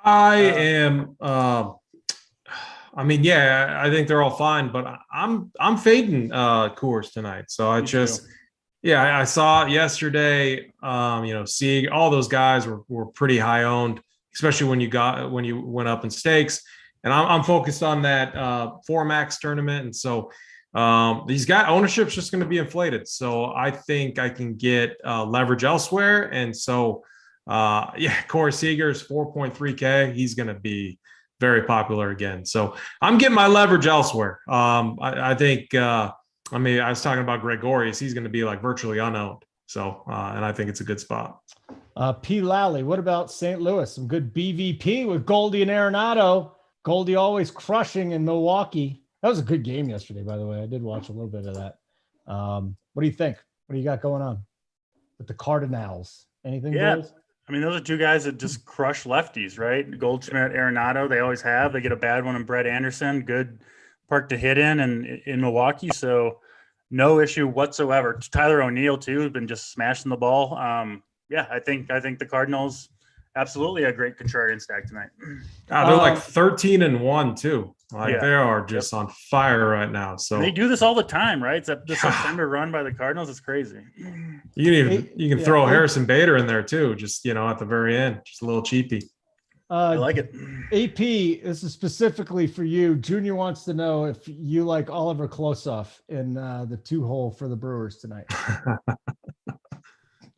I am. I think they're all fine, but I'm fading Coors tonight. So I saw it yesterday. Seeing all those guys were pretty high owned, especially when you went up in stakes. And I'm focused on that 4-max tournament, and so these guys ownership's just going to be inflated. So I think I can get leverage elsewhere, and so Corey Seager's 4.3K. He's going to be very popular again. So I'm getting my leverage elsewhere. I think, I was talking about Gregorius. He's going to be like virtually unowned. So, and I think it's a good spot. P. Lally, what about St. Louis? Some good BVP with Goldie and Arenado. Goldie always crushing in Milwaukee. That was a good game yesterday, by the way. I did watch a little bit of that. What do you think? What do you got going on with the Cardinals? Anything, boys? I mean, those are two guys that just crush lefties, right? Goldschmidt, Arenado, they always have. They get a bad one in Brett Anderson, good park to hit in Milwaukee. So no issue whatsoever. Tyler O'Neill too has been just smashing the ball. I think the Cardinals absolutely a great contrarian stack tonight. They're like 13-1 too. They are just on fire right now. So they do this all the time, right? It's the September run by the Cardinals is crazy. You can throw Harrison Bader in there too, just at the very end, just a little cheapy. I like it. AP, this is specifically for you. Junior wants to know if you like Oliver Klosoff in the 2-hole for the Brewers tonight.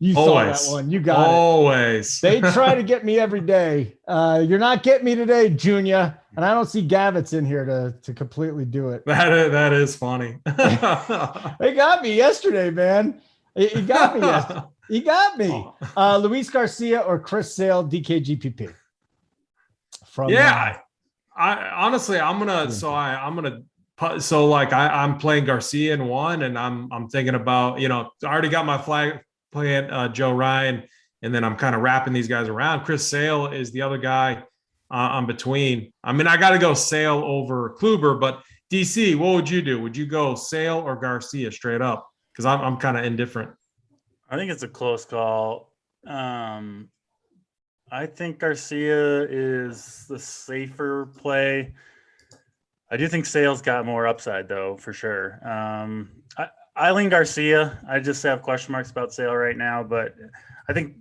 You always saw that one. You got always. They try to get me every day. You're not getting me today, Junior. And I don't see Gavitz in here to completely do it. That is funny. They got me yesterday, man. He got me yesterday. He got me. Luis Garcia or Chris Sale, DKGPP. I honestly, I'm playing Garcia in one, and I'm thinking about, I already got my flag playing Joe Ryan, and then I'm kind of wrapping these guys around. Chris Sale is the other guy I'm between. I mean, I got to go Sale over Kluber, but DC, what would you do? Would you go Sale or Garcia straight up? Because I'm kind of indifferent. I think it's a close call. I think Garcia is the safer play. I do think Sale's got more upside, though, for sure. I lean Garcia. I just have question marks about Sale right now, but I think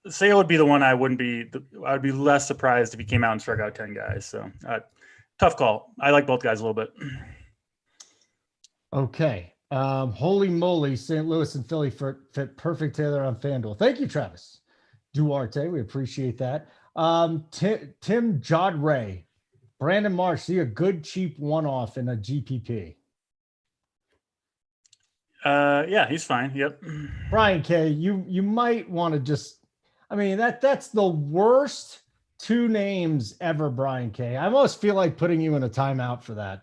Sale would be the one I would be less surprised if he came out and struck out 10 guys. So tough call. I like both guys a little bit. Okay. Holy moly, St. Louis and Philly fit perfect together on FanDuel. Thank you, Travis Duarte. We appreciate that. Tim Jodray, Brandon Marsh, see a good cheap one-off in a GPP. Yeah, he's fine. Yep. Brian K, you might want to just, I mean, that's the worst two names ever, Brian K. I almost feel like putting you in a timeout for that.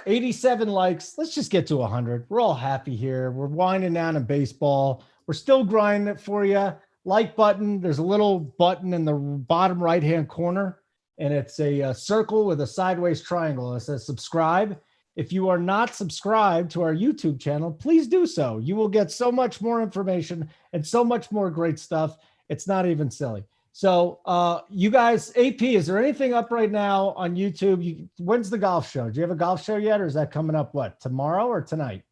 87 likes. Let's just get to 100. We're all happy here. We're winding down in baseball. We're still grinding it for you. Like button. There's a little button in the bottom right-hand corner, and it's a circle with a sideways triangle. It says subscribe. If you are not subscribed to our YouTube channel, please do so. You will get so much more information and so much more great stuff. It's not even silly. So you guys, AP, is there anything up right now on YouTube? When's the golf show? Do you have a golf show yet, or is that coming up, what, tomorrow or tonight?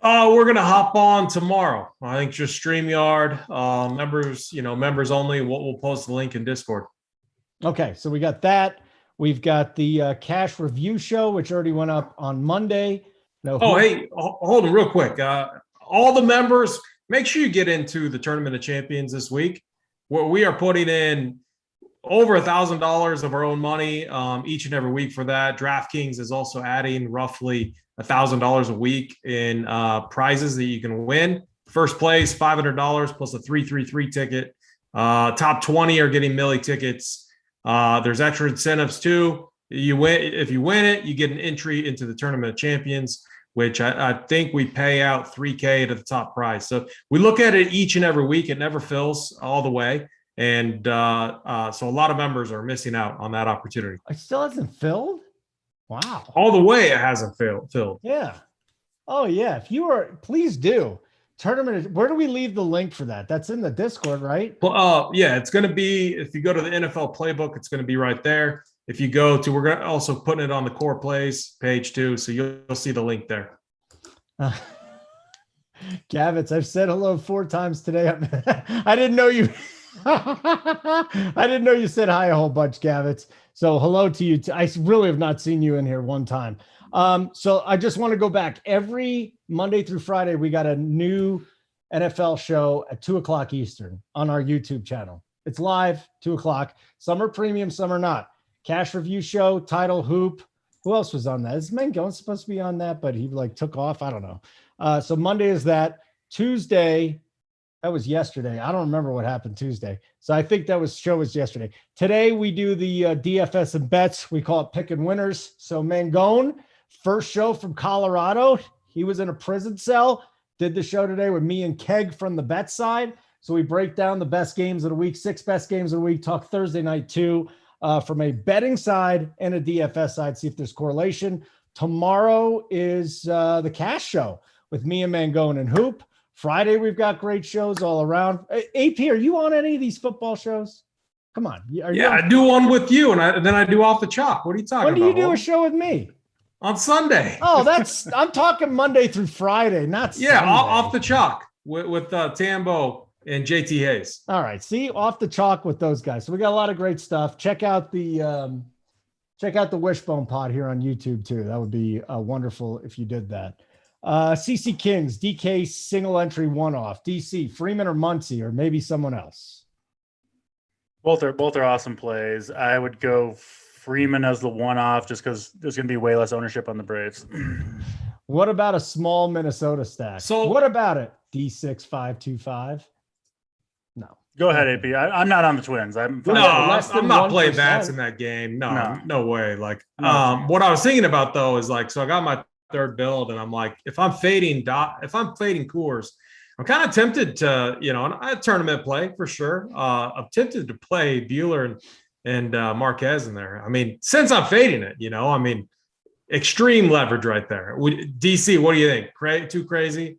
We're going to hop on tomorrow. I think just StreamYard, members only. We'll post the link in Discord. Okay, so we got that. We've got the cash review show, which already went up on Monday. Hey, hold on real quick. All the members, make sure you get into the Tournament of Champions this week, where we are putting in over $1,000 of our own money each and every week for that. DraftKings is also adding roughly $1,000 a week in prizes that you can win. First place, $500 plus a 333 ticket. Top 20 are getting Millie tickets. There's extra incentives too. If you win it, you get an entry into the Tournament of Champions, which I think we pay out $3,000 to the top prize. So we look at it each and every week. It never fills all the way. And so a lot of members are missing out on that opportunity. It still hasn't filled? Wow. All the way it hasn't filled. Yeah. Oh, yeah. If you are, please do. Tournament, where do we leave the link for that? That's in the Discord, right? Well, yeah, it's going to be, if you go to the NFL playbook, it's going to be right there. If you go to, we're going to also putting it on the core plays page too. So you'll see the link there. Gavitz, I've said hello 4 times today. I didn't know you. I didn't know you said hi a whole bunch, Gavitz. So hello to you. I really have not seen you in here one time. So I just want to go back. Every Monday through Friday, we got a new NFL show at 2:00 Eastern on our YouTube channel. It's live, 2:00. Some are premium, some are not. Cash review show, title hoop. Who else was on that? Is Mangone supposed to be on that, but he took off? I don't know. So Monday is that. Tuesday, that was yesterday. I don't remember what happened Tuesday. So I think that show was yesterday. Today we do the DFS and bets. We call it picking winners. So Mangone, first show from Colorado. He was in a prison cell. Did the show today with me and Keg from the bet side. So we break down the best games of the week, 6 best games of the week. Talk Thursday night too, from a betting side and a DFS side. See if there's correlation. Tomorrow is the cash show with me and Mangone and Hoop. Friday we've got great shows all around. AP, are you on any of these football shows? Come on. I do one with you, and then I do Off the Chalk. What are you talking about? When do you do a show with me? On Sunday. Oh, I'm talking Monday through Friday, not Sunday. Off the Chalk with Tambo and JT Hayes. All right, see, Off the Chalk with those guys. So we got a lot of great stuff. Check out the Wishbone Pod here on YouTube too. That would be wonderful if you did that. CC Kings, DK single entry one-off. DC, Freeman or Muncie, or maybe someone else. Both are awesome plays. I would go Freeman as the one-off just because there's going to be way less ownership on the Braves. What about a small Minnesota stack? So what about it? D6525? No. Go ahead, AP. I'm not on the Twins. I'm not playing bats in that game. No way. Like, what I was thinking about though is like, so I got my third build, and I'm like, if I'm fading Coors, I'm kind of tempted to, a tournament play for sure. I'm tempted to play Bueller and Marquez in there. I mean, since I'm fading it, extreme leverage right there. DC, what do you think? Too crazy?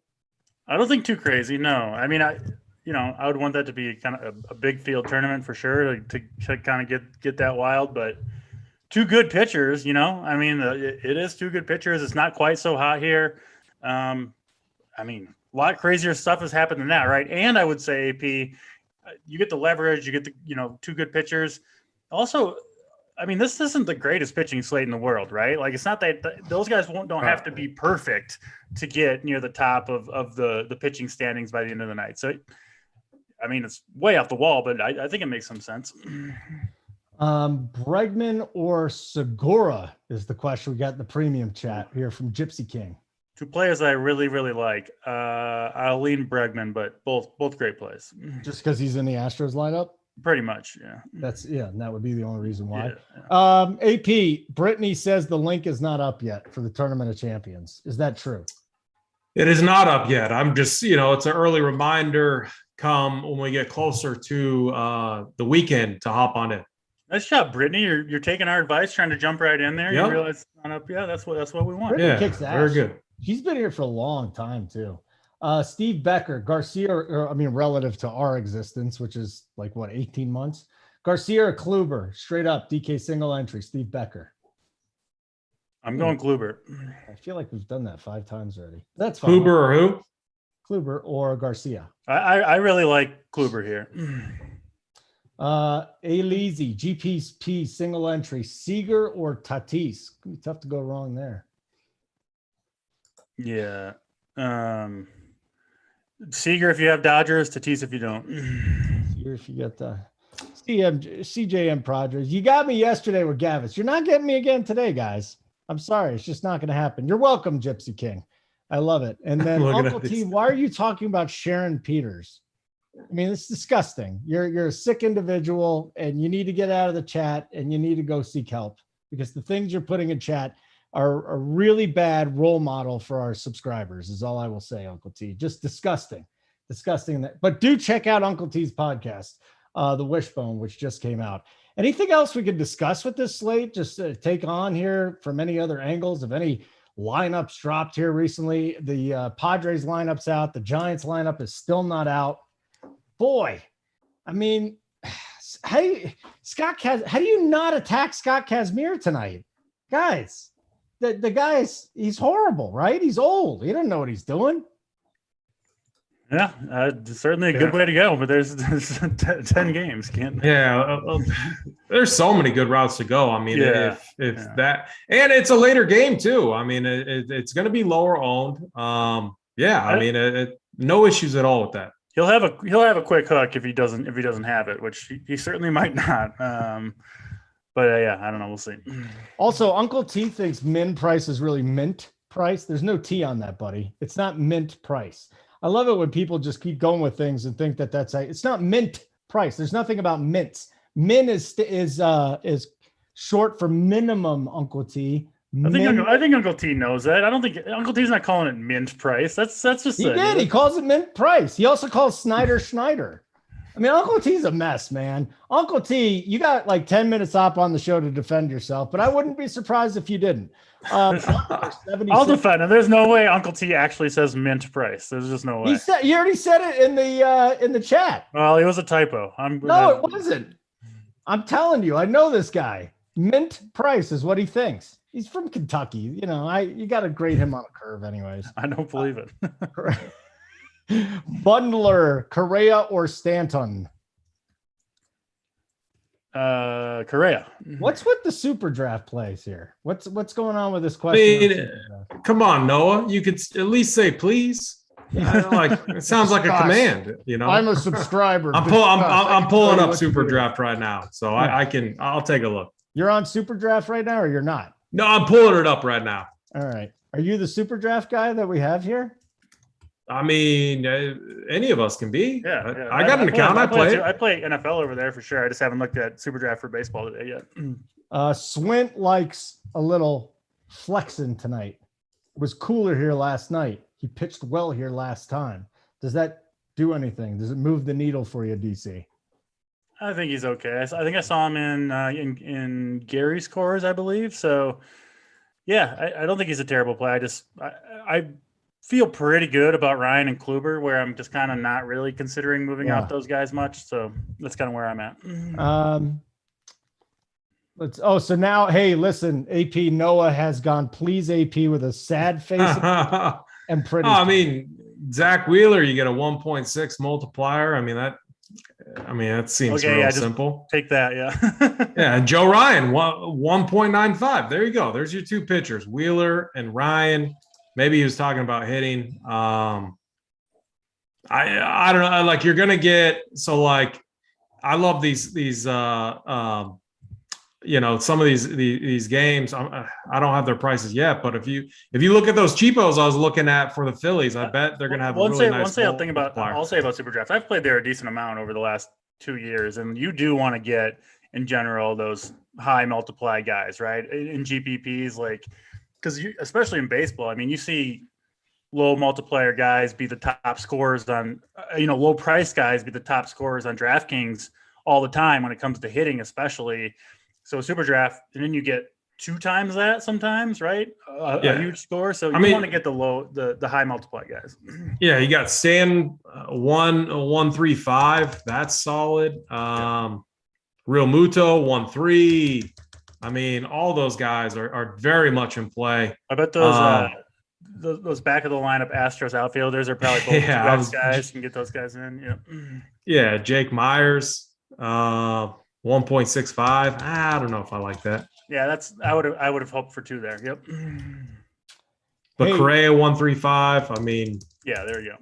I don't think too crazy. No, I mean, I would want that to be kind of a big field tournament for sure to kind of get that wild, but two good pitchers, I mean, it is two good pitchers. It's not quite so hot here. I mean, a lot crazier stuff has happened than that, right? And I would say, AP, you get the leverage, you get the, two good pitchers. Also, I mean, this isn't the greatest pitching slate in the world, right? Like, it's not that those guys don't have to be perfect to get near the top of the pitching standings by the end of the night. So, I mean, it's way off the wall, but I think it makes some sense. Bregman or Segura is the question we got in the premium chat here from Gypsy King. Two players I really, really like. I'll lean Bregman, but both great plays. Just because he's in the Astros lineup? Pretty much, yeah. And that would be the only reason why. Yeah. AP, Brittany says the link is not up yet for the Tournament of Champions. Is that true? It is not up yet. I'm just, it's an early reminder come when we get closer to the weekend to hop on it. Nice job, Brittany. You're taking our advice, trying to jump right in there. Yep. You realize it's not up. Yeah, that's what we want. Brittany Yeah, kicks ass. very good. He's been here for a long time too. Steve Becker, Garcia, relative to our existence, which is like 18 months. Garcia or Kluber, straight up DK single entry. Steve Becker. I'm going Kluber. I feel like we've done that 5 times already. That's fine. Kluber or who? Kluber or Garcia. I really like Kluber here. Aleezy, GPP single entry. Seager or Tatis. Could be tough to go wrong there. Yeah. Seager if you have Dodgers, Tatis if you don't. Seager if you get the CJM Padres. You got me yesterday with Gavis. You're not getting me again today, guys. I'm sorry. It's just not going to happen. You're welcome, Gypsy King. I love it. And then Uncle T, why are you talking about Sharon Peters? I mean, it's disgusting. You're a sick individual and you need to get out of the chat and you need to go seek help because the things you're putting in chat are a really bad role model for our subscribers is all I will say, Uncle T. Just disgusting. But do check out Uncle T's podcast, The Wishbone, which just came out. Anything else we could discuss with this slate? Just take on here from any other angles of any lineups dropped here recently. The Padres lineup's out. The Giants lineup is still not out. Boy, I mean, how do you not attack Scott Kazmir tonight? Guys, the guy's, he's horrible, right? He's old. He doesn't know what he's doing. Yeah, certainly a good way to go, but there's 10 games. There's so many good routes to go. I mean, if that, and it's a later game too. I mean, it's going to be lower owned. No issues at all with that. He'll have a quick hook if he doesn't have it, which he certainly might not. But I don't know. We'll see. Also, Uncle T thinks min price is really mint price. There's no T on that, buddy. It's not mint price. I love it when people just keep going with things and think that it's not mint price. There's nothing about mints. Min is short for minimum, Uncle T. I think Uncle T knows that. I don't think Uncle T's not calling it mint price. That's just He calls it mint price. He also calls Snyder Schneider. I mean, Uncle T's a mess, man. Uncle T, you got like 10 minutes up on the show to defend yourself, but I wouldn't be surprised if you didn't. I'll defend him. There's no way Uncle T actually says mint price. There's just no way. You already said it in the chat. Well, it was a typo. No, it wasn't. I'm telling you, I know this guy. Mint price is what he thinks. He's from Kentucky. You got to grade him on a curve anyways. I don't believe it. Bundler, Correa or Stanton? Correa. What's with the super draft plays here? What's going on with this question? Come on, Noah. You could at least say please. It sounds like a command. I'm a subscriber. I'm pulling up super draft right now, so I'll take a look. You're on super draft right now, or you're not? No, I'm pulling it up right now. All right. Are you the super draft guy that we have here? I mean, any of us can be. Yeah. I got an account. I play. I play NFL over there for sure. I just haven't looked at super draft for baseball today yet. Swint likes a little flexing tonight. It was cooler here last night. He pitched well here last time. Does that do anything? Does it move the needle for you, DC? I think he's okay. I think I saw him in Gary's cores, I believe. So, Yeah, I don't think he's a terrible play. I feel pretty good about Ryan and Kluber, where I'm just kind of not really considering moving out those guys much. So that's kind of where I'm at. So now, hey, listen, AP Noah has gone, please AP with a sad face and pretty. I mean, Zach Wheeler, you get a 1.6 multiplier. I mean, that seems real simple. Take that. Yeah. Yeah. And Joe Ryan, 1.95. There you go. There's your two pitchers, Wheeler and Ryan. Maybe he was talking about hitting. I don't know. Like you're going to get, so like, I love these some of these games. I don't have their prices yet, but if you look at those cheapos I was looking at for the Phillies, I bet they're going to have a really nice. I'll say about Super Draft. I've played there a decent amount over the last 2 years, and you do want to get in general those high multiply guys, right? In GPPs, like because especially in baseball, I mean, you see low multiplier guys be the top scorers on, low price guys be the top scorers on DraftKings all the time when it comes to hitting, especially. So Super Draft, and then you get 2 times that sometimes, right? A huge score. So you want to get the high multiply guys. Yeah, you got Stan 1.35. That's solid. Real Muto 1.3. I mean, all those guys are very much in play. I bet those back of the lineup Astros outfielders are probably both guys. You can get those guys in. Yeah. Yeah, Jake Myers, 1.65. I don't know if I like that. Yeah, I would have hoped for 2 there. Yep. But Correa 1.35. I mean, yeah, there you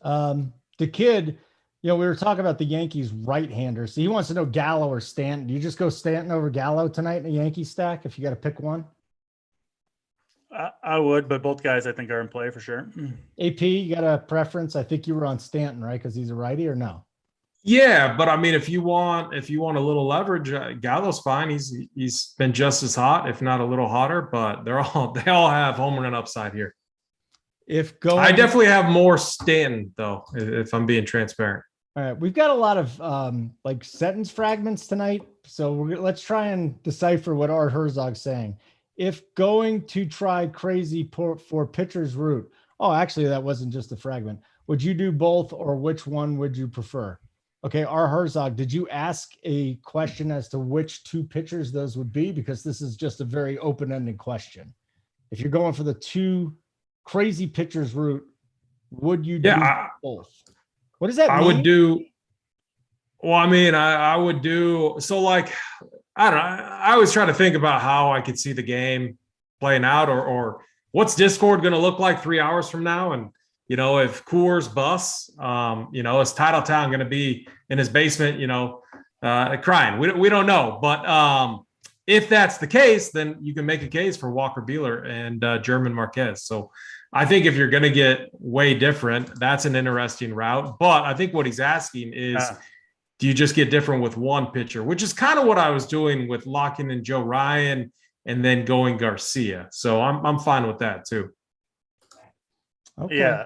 go. The kid, we were talking about the Yankees right-hander. So he wants to know Gallo or Stanton. Do you just go Stanton over Gallo tonight in a Yankee stack if you got to pick one? I would, but both guys I think are in play for sure. AP, you got a preference? I think you were on Stanton, right? Because he's a righty, or no? Yeah, but I mean, if you want a little leverage, Gallo's fine. He's been just as hot, if not a little hotter. But they all have home run upside here. I definitely have more Stanton though, if I'm being transparent. All right, we've got a lot of sentence fragments tonight, so let's try and decipher what Art Herzog's saying. If going to try crazy for pitcher's route, actually that wasn't just a fragment. Would you do both, or which one would you prefer? Okay, Art Herzog, did you ask a question as to which 2 pitchers those would be? Because this is just a very open-ended question. If you're going for the 2 crazy pitchers route, would you do both? What does that mean? I would do. Well, I mean, I would do. So, like, I don't know. I always try to think about how I could see the game playing out, or what's Discord going to look like 3 hours from now, and if Coors busts, is Titletown going to be in his basement, crying? We don't know, but if that's the case, then you can make a case for Walker Buehler and German Marquez. So I think if you're going to get way different, that's an interesting route. But I think what he's asking is, do you just get different with one pitcher, which is kind of what I was doing with locking in Joe Ryan and then going Garcia. So I'm fine with that too. Okay. Yeah.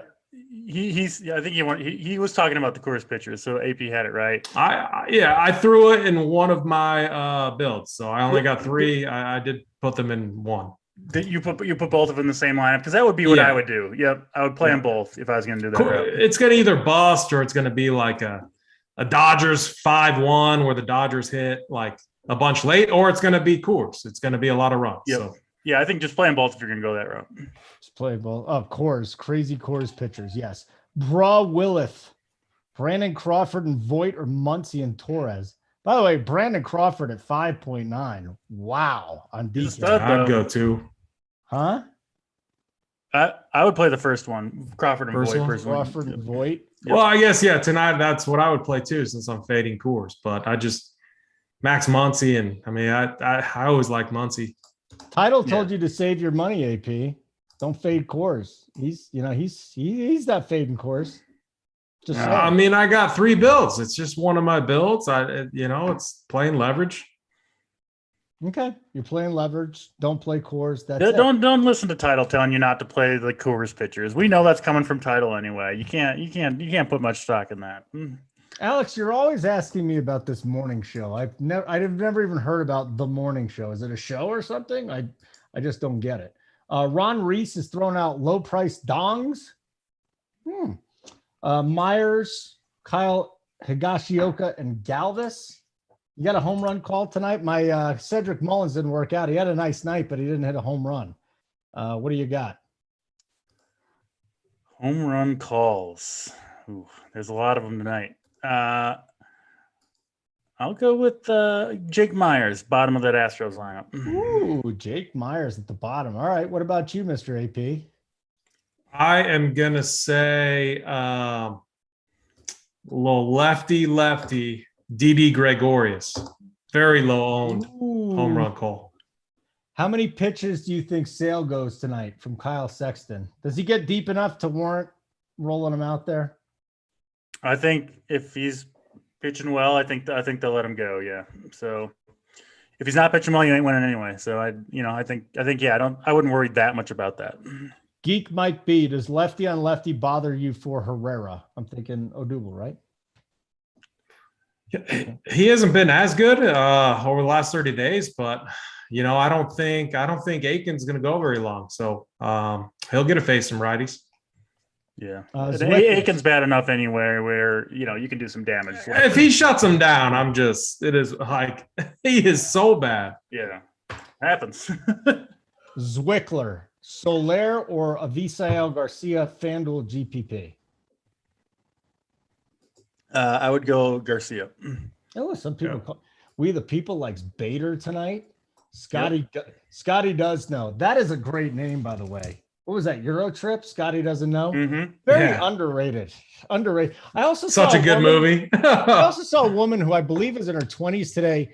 I think he was talking about the Coors pitchers, so AP had it right. I threw it in one of my builds, so I only got 3. I did put them in one. You put both of them in the same lineup, because that would be what I would do. Yep, I would play them both if I was going to do that. It's going to either bust, or it's going to be like a Dodgers 5-1 where the Dodgers hit like a bunch late, or it's going to be Coors. It's going to be a lot of runs. Yep. So. Yeah, I think just play them both if you're going to go that route. Just play both. Of course, crazy Coors pitchers. Yes. Willith, Brandon Crawford and Voit, or Muncy and Torres. By the way, Brandon Crawford at 5.9. Wow. On DK. I'd go too. Huh? I would play the first one. Crawford and Voit. Crawford and Voit. Yep. Well, I guess, tonight that's what I would play too, since I'm fading Coors. But I just Max Muncy, and I mean, I always like Muncy. Title told you to save your money, AP. Don't fade Coors. He's not fading Coors. Just I mean, I got 3 builds. It's just one of my builds. It's playing leverage. Okay, you're playing leverage. Don't play Coors. Don't listen to Title telling you not to play the Coors pitchers. We know that's coming from Title anyway. You can't put much stock in that. Alex, you're always asking me about this morning show. I've never even heard about the morning show. Is it a show or something? I just don't get it. Ron Reese is throwing out low price dongs. Myers, Kyle Higashioka, and Galvis. You got a home run call tonight. My Cedric Mullins didn't work out. He had a nice night, but he didn't hit a home run. What do you got? Home run calls. Ooh, there's a lot of them tonight. I'll go with Jake Myers, bottom of that Astros lineup. Ooh, Jake Myers at the bottom. All right. What about you, Mr. AP? I am going to say little lefty, Didi Gregorius. Very low owned home run call. How many pitches do you think Sale goes tonight from Kyle Sexton? Does he get deep enough to warrant rolling him out there? I think if he's pitching well, I think they'll let him go. Yeah. So if he's not pitching well, you ain't winning anyway. So I think yeah, I wouldn't worry that much about that. Geek Mike B, does lefty on lefty bother you for Herrera? I'm thinking Odubel, right? He hasn't been as good over the last 30 days, but I don't think Aiken's going to go very long. So he'll get to face some righties. Yeah. Aiken's bad enough anyway where, you can do some damage. If he shuts him down, it is like, he is so bad. Yeah. Happens. Zwickler, Soler, or Avisail Garcia, FanDuel GPP? I would go Garcia. Oh, some people call We the People likes Bader tonight. Scotty does know. That is a great name, by the way. What was that? Euro Trip? Scotty doesn't know. Mm-hmm. Very underrated. I also such a good movie. I also saw a woman who I believe is in her 20s today,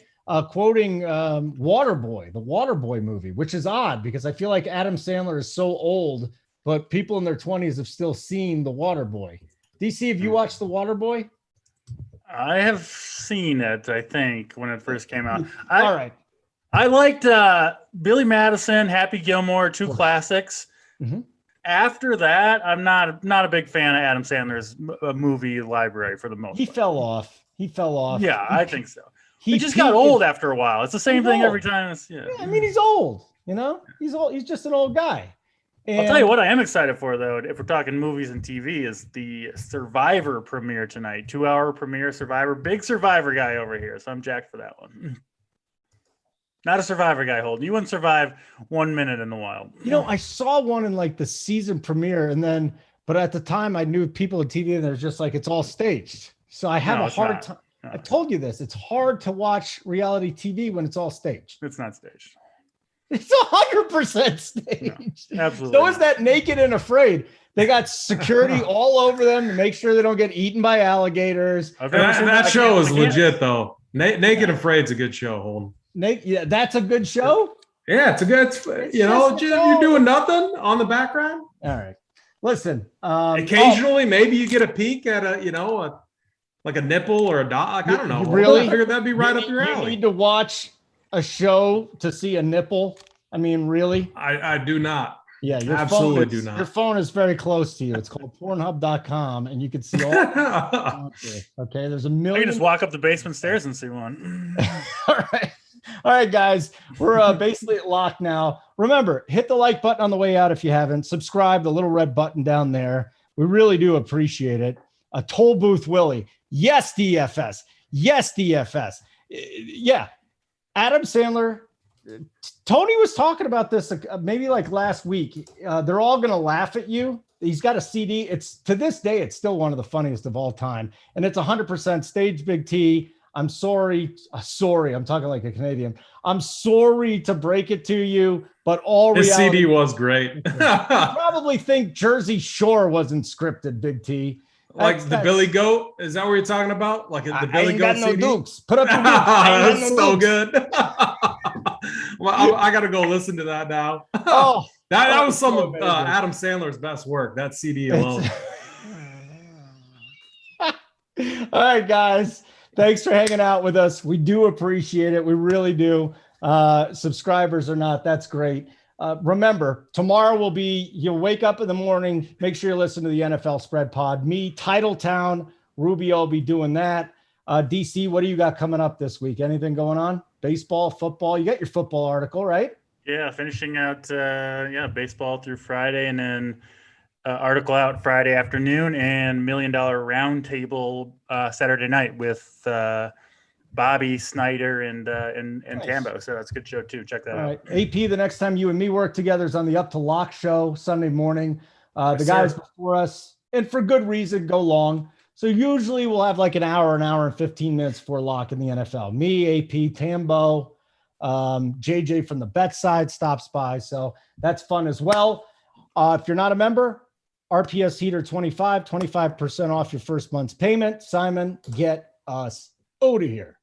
quoting Waterboy, the Waterboy movie, which is odd because I feel like Adam Sandler is so old, but people in their 20s have still seen the Waterboy. DC, have you watched the Waterboy? I have seen it, I think, when it first came out. All right. I liked Billy Madison, Happy Gilmore, two classics. Mm-hmm. After that, I'm not a big fan of Adam Sandler's movie library for the most part. He fell off. Yeah, I think so. He just got old after a while. It's the same thing every time. Yeah, I mean, he's old. He's old. He's just an old guy. And I'll tell you what I am excited for, though, if we're talking movies and TV, is the Survivor premiere tonight. 2-hour premiere Survivor. Big Survivor guy over here, so I'm jacked for that one. Not a Survivor guy, Holden. You wouldn't survive 1 minute in the wild. I saw one in like the season premiere, but at the time I knew people at TV and they're just like, it's all staged. So I have a hard time. No. I told you this. It's hard to watch reality TV when it's all staged. It's not staged. It's 100% staged. No, absolutely. So is that Naked and Afraid. They got security all over them to make sure they don't get eaten by alligators. That show is legit, though. Naked and Afraid's a good show, Holden. Yeah, that's a good show. Yeah, it's a good. You're doing nothing on the background. All right, listen. Occasionally, maybe you get a peek at like a nipple or a dot. I don't know. Really? I figured that'd be right up your alley. You need to watch a show to see a nipple. I mean, really? I do not. Yeah, absolutely do not. Your phone is very close to you. It's called Pornhub.com, and you can see all. Okay, there's a million. You can just walk up the basement stairs and see one. All right, guys, we're basically at lock now. Remember, hit the like button on the way out if you haven't. Subscribe, the little red button down there. We really do appreciate it. A Toll Booth Willie. Yes, DFS. Yes, DFS. Yeah. Adam Sandler. Tony was talking about this maybe like last week. They're all going to laugh at you. He's got a CD. It's to this day, it's still one of the funniest of all time. And it's 100% staged Big T. I'm sorry. I'm talking like a Canadian. I'm sorry to break it to you, but all his reality, CD was great. You probably think Jersey Shore wasn't scripted, Big T. Like the Billy Goat? Is that what you're talking about? Like the Billy Goat CD? No dukes. Put up the dukes. That's so good. Well, I got to go listen to that now. Oh, that was some of Adam Sandler's best work. That CD alone. All right, guys. Thanks for hanging out with us. We do appreciate it. We really do. Subscribers or not, that's great. Remember, tomorrow you'll wake up in the morning, make sure you listen to the NFL Spread Pod. Me, Titletown, Rubio will be doing that. DC, what do you got coming up this week? Anything going on? Baseball, football? You got your football article, right? Yeah, finishing out baseball through Friday, and then article out Friday afternoon, and $1 Million Roundtable Saturday night with Bobby Snyder and nice. Tambo. So that's a good show too. Check that out. All right, AP. The next time you and me work together is on the Up to Lock show Sunday morning. Yes, the guys sir. Before us, and for good reason, go long. So usually we'll have like an hour and 15 minutes for lock in the NFL. Me, AP, Tambo, JJ from the bet side stops by. So that's fun as well. If you're not a member, RPS Heater 25% off your first month's payment. Simon, get us out of here.